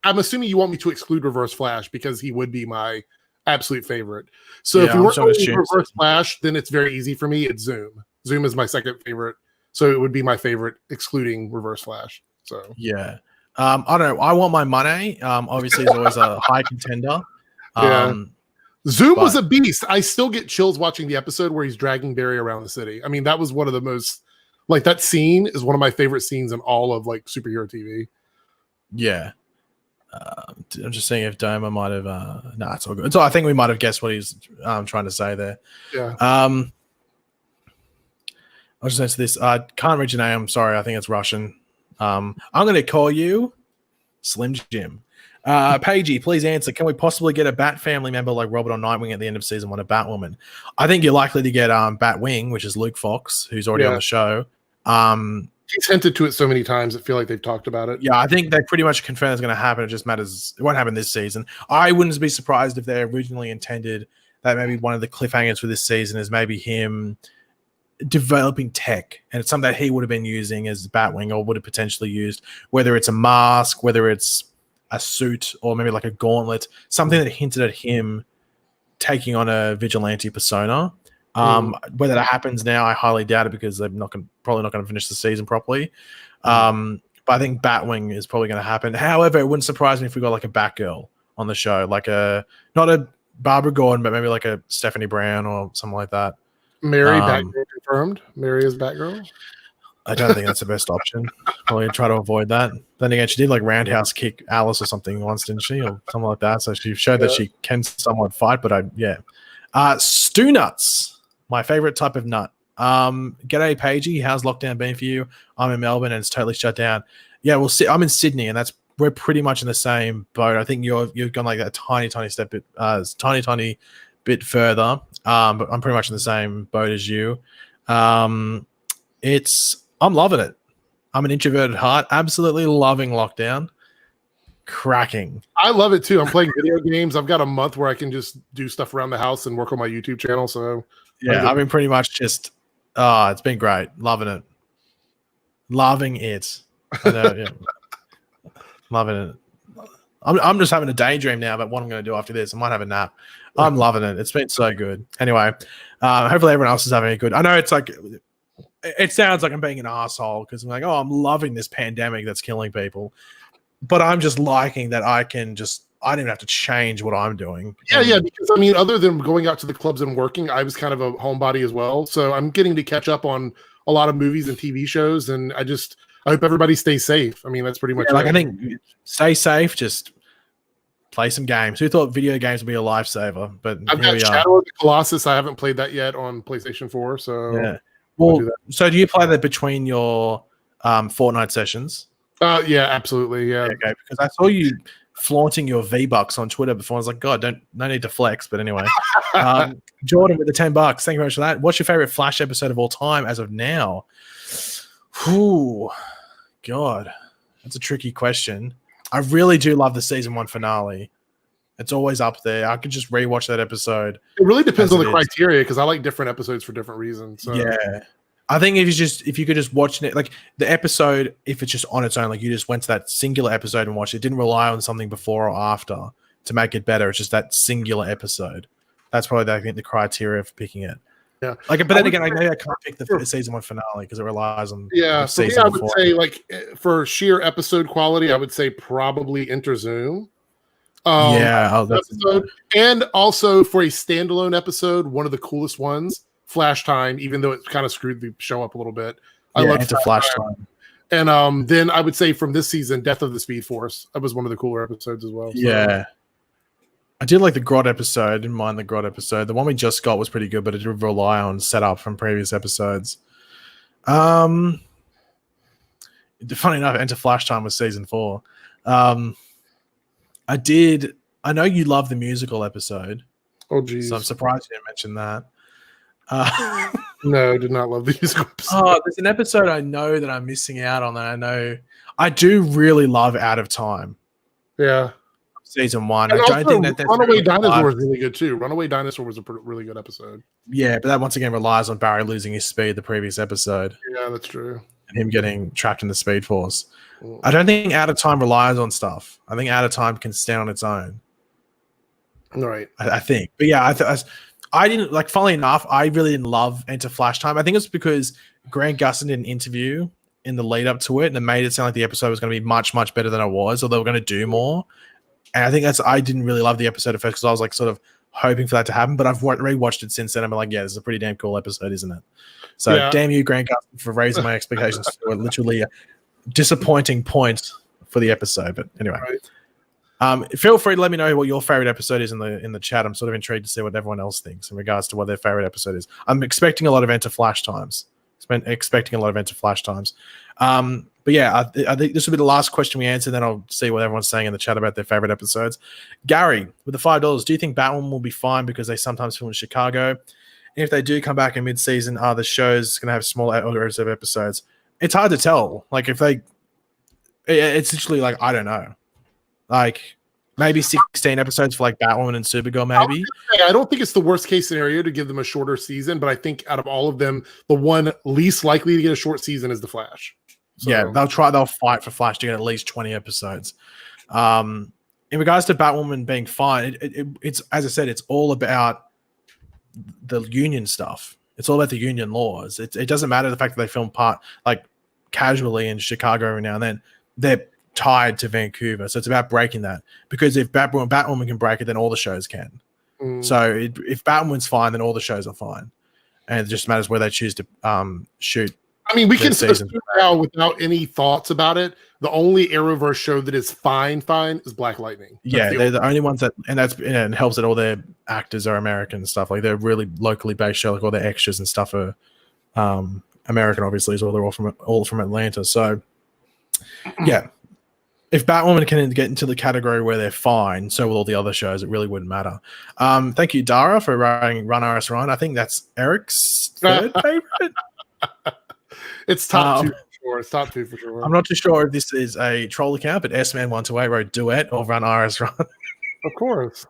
I'm assuming you want me to exclude Reverse Flash because he would be my absolute favorite. So if you weren't going to Reverse Flash, then it's very easy for me. It's Zoom. Zoom is my second favorite. So it would be my favorite, excluding Reverse Flash. So yeah, I don't know. I want my money. Obviously, he's always a high contender. Zoom was a beast. I still get chills watching the episode where he's dragging Barry around the city. I mean, that was one of the most, like, that scene is one of my favorite scenes in all of like superhero TV. Yeah, I'm just seeing if Doma might have. Nah, it's all good. So I think we might have guessed what he's trying to say there. Yeah. I'll just answer this. I can't read your name. I'm sorry. I think it's Russian. I'm going to call you Slim Jim. Pagey, please answer. Can we possibly get a Bat family member like Robert or Nightwing at the end of season 1, a Batwoman? I think you're likely to get Batwing, which is Luke Fox, who's already on the show. He's hinted to it so many times. I feel like they've talked about it. Yeah, I think they pretty much confirmed it's going to happen. It just matters. It won't happen this season. I wouldn't be surprised if they originally intended that maybe one of the cliffhangers for this season is maybe him developing tech, and it's something that he would have been using as Batwing, or would have potentially used, whether it's a mask, whether it's a suit, or maybe like a gauntlet, something that hinted at him taking on a vigilante persona. Whether that happens now, I highly doubt it, because they're probably not going to finish the season properly. But I think Batwing is probably going to happen. However, it wouldn't surprise me if we got like a Batgirl on the show, like not a Barbara Gordon, but maybe like a Stephanie Brown or something like that. Mary Batgirl confirmed. Mary is Batgirl. I don't think that's the best option. Probably try to avoid that. Then again, she did like roundhouse kick Alice or something once, didn't she, or something like that? So she showed that she can somewhat fight. But Stu nuts, my favorite type of nut. G'day, Pagey. How's lockdown been for you? I'm in Melbourne and it's totally shut down. Yeah, well, I'm in Sydney, and we're pretty much in the same boat. I think you've gone like a tiny bit further. But I'm pretty much in the same boat as you. I'm loving it. I'm an introverted heart, absolutely loving lockdown. Cracking. I love it too. I'm playing video games. I've got a month where I can just do stuff around the house and work on my YouTube channel. So yeah, I've been pretty much just it's been great. Loving it. Loving it. I know, yeah. Loving it. I'm just having a daydream now about what I'm going to do after this. I might have a nap. I'm loving it. It's been so good. Anyway, hopefully everyone else is having it good. I know it's like, it sounds like I'm being an asshole because I'm like, oh, I'm loving this pandemic that's killing people. But I'm just liking that I don't even have to change what I'm doing. Yeah, because I mean, other than going out to the clubs and working, I was kind of a homebody as well. So I'm getting to catch up on a lot of movies and TV shows, and I hope everybody stays safe. I mean, that's pretty much I think stay safe, just play some games. Who thought video games would be a lifesaver? But I've got Shadow of the Colossus. I haven't played that yet on PlayStation 4. So yeah. Well, so do you play that between your Fortnite sessions? Yeah, absolutely. Yeah. Okay, because I saw you flaunting your V-Bucks on Twitter before. I was like, God, no need to flex. But anyway, Jordan with the $10. Thank you very much for that. What's your favorite Flash episode of all time as of now? Whew, God, that's a tricky question. I really do love the season 1 finale. It's always up there. I could just rewatch that episode. It really depends on the criteria, because I like different episodes for different reasons. So. Yeah. I think if you could just watch it, like the episode, if it's just on its own, like you just went to that singular episode and watched it, didn't rely on something before or after, to make it better. It's just that singular episode. That's probably, I think, the criteria for picking it. Yeah. Like, but then again, maybe I can't pick the season 1 finale because it relies on for me, season I would before. say, like, for sheer episode quality, I would say probably Enter Zoom. Episode. And also for a standalone episode, one of the coolest ones, Flash Time, even though it kind of screwed the show up a little bit. I love Flash Time. And then I would say from this season, Death of the Speed Force. That was one of the cooler episodes as well. So. Yeah. I did like the Grot episode. I didn't mind the Grot episode. The one we just got was pretty good, but it did rely on setup from previous episodes. Funny enough, Enter Flash Time was season 4. I know you love the musical episode. Oh, geez. So I'm surprised you didn't mention that. No, I did not love the musical episode. Oh, there's an episode I know that I'm missing out on that I do really love Out of Time. Yeah. Season 1. And I don't think that Runaway Dinosaur was really good too. Runaway Dinosaur was a really good episode. Yeah, but that once again relies on Barry losing his speed the previous episode. Yeah, that's true. And him getting trapped in the Speed Force. I don't think Out of Time relies on stuff. I think Out of Time can stand on its own. Right. I think. But yeah, I didn't, like, funnily enough, I really didn't love Enter Flash Time. I think it's because Grant Gustin did an interview in the lead up to it and it made it sound like the episode was going to be much, much better than it was, or they were going to do more. And I think I didn't really love the episode at first because I was like sort of hoping for that to happen, but I've rewatched it since then. I'm like, yeah, this is a pretty damn cool episode, isn't it? So damn you, Grant Gustin, for raising my expectations to literally a disappointing point for the episode. But anyway, feel free to let me know what your favorite episode is in the chat. I'm sort of intrigued to see what everyone else thinks in regards to what their favorite episode is. I'm expecting a lot of Enter Flash Times. But yeah, I think this will be the last question we answer. Then I'll see what everyone's saying in the chat about their favorite episodes. Gary, with the $5, do you think Batwoman will be fine because they sometimes film in Chicago? And if they do come back in mid-season, are the shows going to have smaller orders of episodes? It's hard to tell. Like, if it's literally like, I don't know. Like, maybe 16 episodes for like Batwoman and Supergirl, maybe. I don't think it's the worst case scenario to give them a shorter season, but I think out of all of them, the one least likely to get a short season is the Flash. So. Yeah, they'll fight for Flash to get at least 20 episodes. In regards to Batwoman being fine, it's, as I said, it's all about the union stuff. It's all about the union laws. It doesn't matter the fact that they film casually in Chicago every now and then. They're tied to Vancouver, so it's about breaking that. Because if Batwoman can break it, then all the shows can. So if Batwoman's fine, then all the shows are fine, and it just matters where they choose to shoot. I mean, we can say now without any thoughts about it. The only Arrowverse show that is fine is Black Lightning. They're the only ones that, and it helps that all their actors are American and stuff. Like, they're really locally based show. Like, all their extras and stuff are American, obviously, as well. They're all from Atlanta. So yeah, if Batwoman can get into the category where they're fine, so will all the other shows. It really wouldn't matter. Thank you, Dara, for writing Run RS Run. I think that's Eric's third favorite. It's top 2 for sure. It's top 2 for sure. I'm not too sure if this is a troll account, but S-Man128 wrote Duet or Run RS Run. Of course.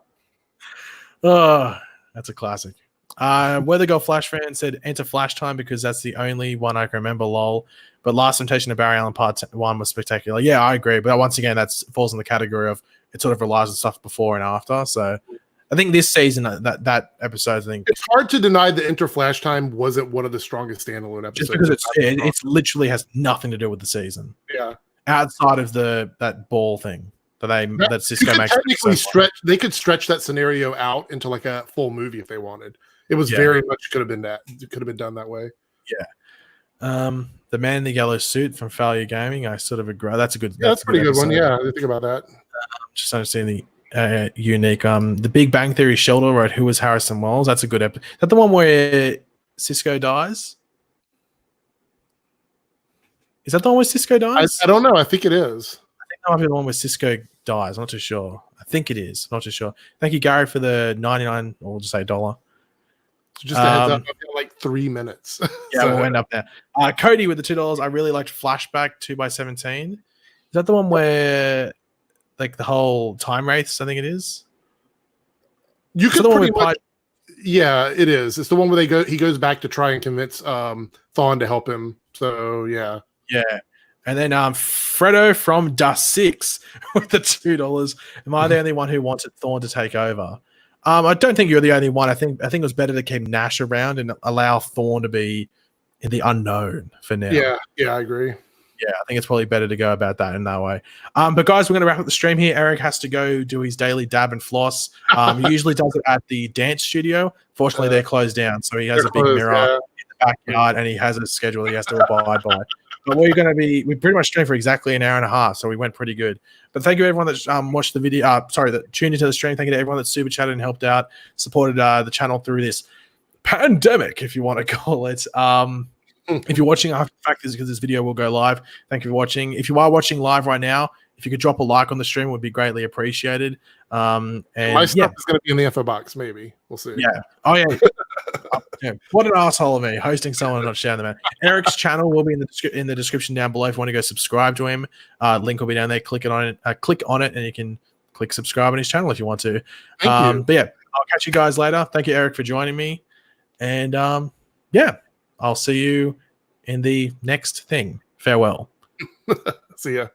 Oh, that's a classic. Weather Girl Flash fan said Enter Flash Time because that's the only one I can remember, lol. But Last Temptation of Barry Allen Part 1 was spectacular. Yeah, I agree. But once again, that falls in the category of it sort of relies on stuff before and after. So I think this season, that episode, I think it's hard to deny that Enter Flash Time wasn't one of the strongest standalone episodes. Just because it literally has nothing to do with the season. Yeah, outside of that ball thing that Cisco makes. Technically, they could stretch that scenario out into like a full movie if they wanted. It was very much could have been that. It could have been done that way. Yeah. The Man in the Yellow Suit from Failure Gaming. I sort of agree. That's a good. That's a pretty good one. Yeah, I didn't think about that. Just understanding the unique. The Big Bang Theory Sheldon wrote Who Was Harrison Wells. That's a good episode. Is that the one where Cisco dies? Is that the one where Cisco dies? I don't know. I think it is. I think that might be the one where Cisco dies. I'm not too sure. I think it is. I'm not too sure. Thank you, Gary, for the 99, or we'll just say $1. So just a heads up, I've got like 3 minutes. Yeah, so we'll end up there. Cody with the $2. I really liked Flashback 2x17. Is that the one where, like, the whole time wraiths? I think it is. You could pretty much. Yeah, it is. It's the one where he goes back to try and convince Thawne to help him. So yeah. Yeah. And then Fredo from Dust6 with the $2. Am I the only one who wanted Thorn to take over? I don't think you're the only one. I think it was better to keep Nash around and allow Thorn to be in the unknown for now. Yeah, I agree. Yeah, I think it's probably better to go about that in that way. But guys, we're going to wrap up the stream here. Eric has to go do his daily dab and floss. He usually does it at the dance studio. Fortunately, they're closed down, so he has a big mirror in the backyard, and he has a schedule he has to abide by. But we pretty much streamed for exactly an hour and a half, so we went pretty good. But thank you everyone that watched the video. That tuned into the stream. Thank you to everyone that super chatted and helped out, supported the channel through this pandemic, if you want to call it. If you're watching after the fact, because this video will go live. Thank you for watching. If you are watching live right now, if you could drop a like on the stream, it would be greatly appreciated. And my stuff is going to be in the info box. Maybe we'll see. Yeah. Oh yeah. What an asshole of me hosting someone and not sharing them out. Eric's channel will be in the description down below if you want to go subscribe to him. Link will be down there. Click on it, and you can click subscribe on his channel if you want to. Thank you. But yeah, I'll catch you guys later. Thank you, Eric, for joining me. And yeah, I'll see you in the next thing. Farewell. See ya.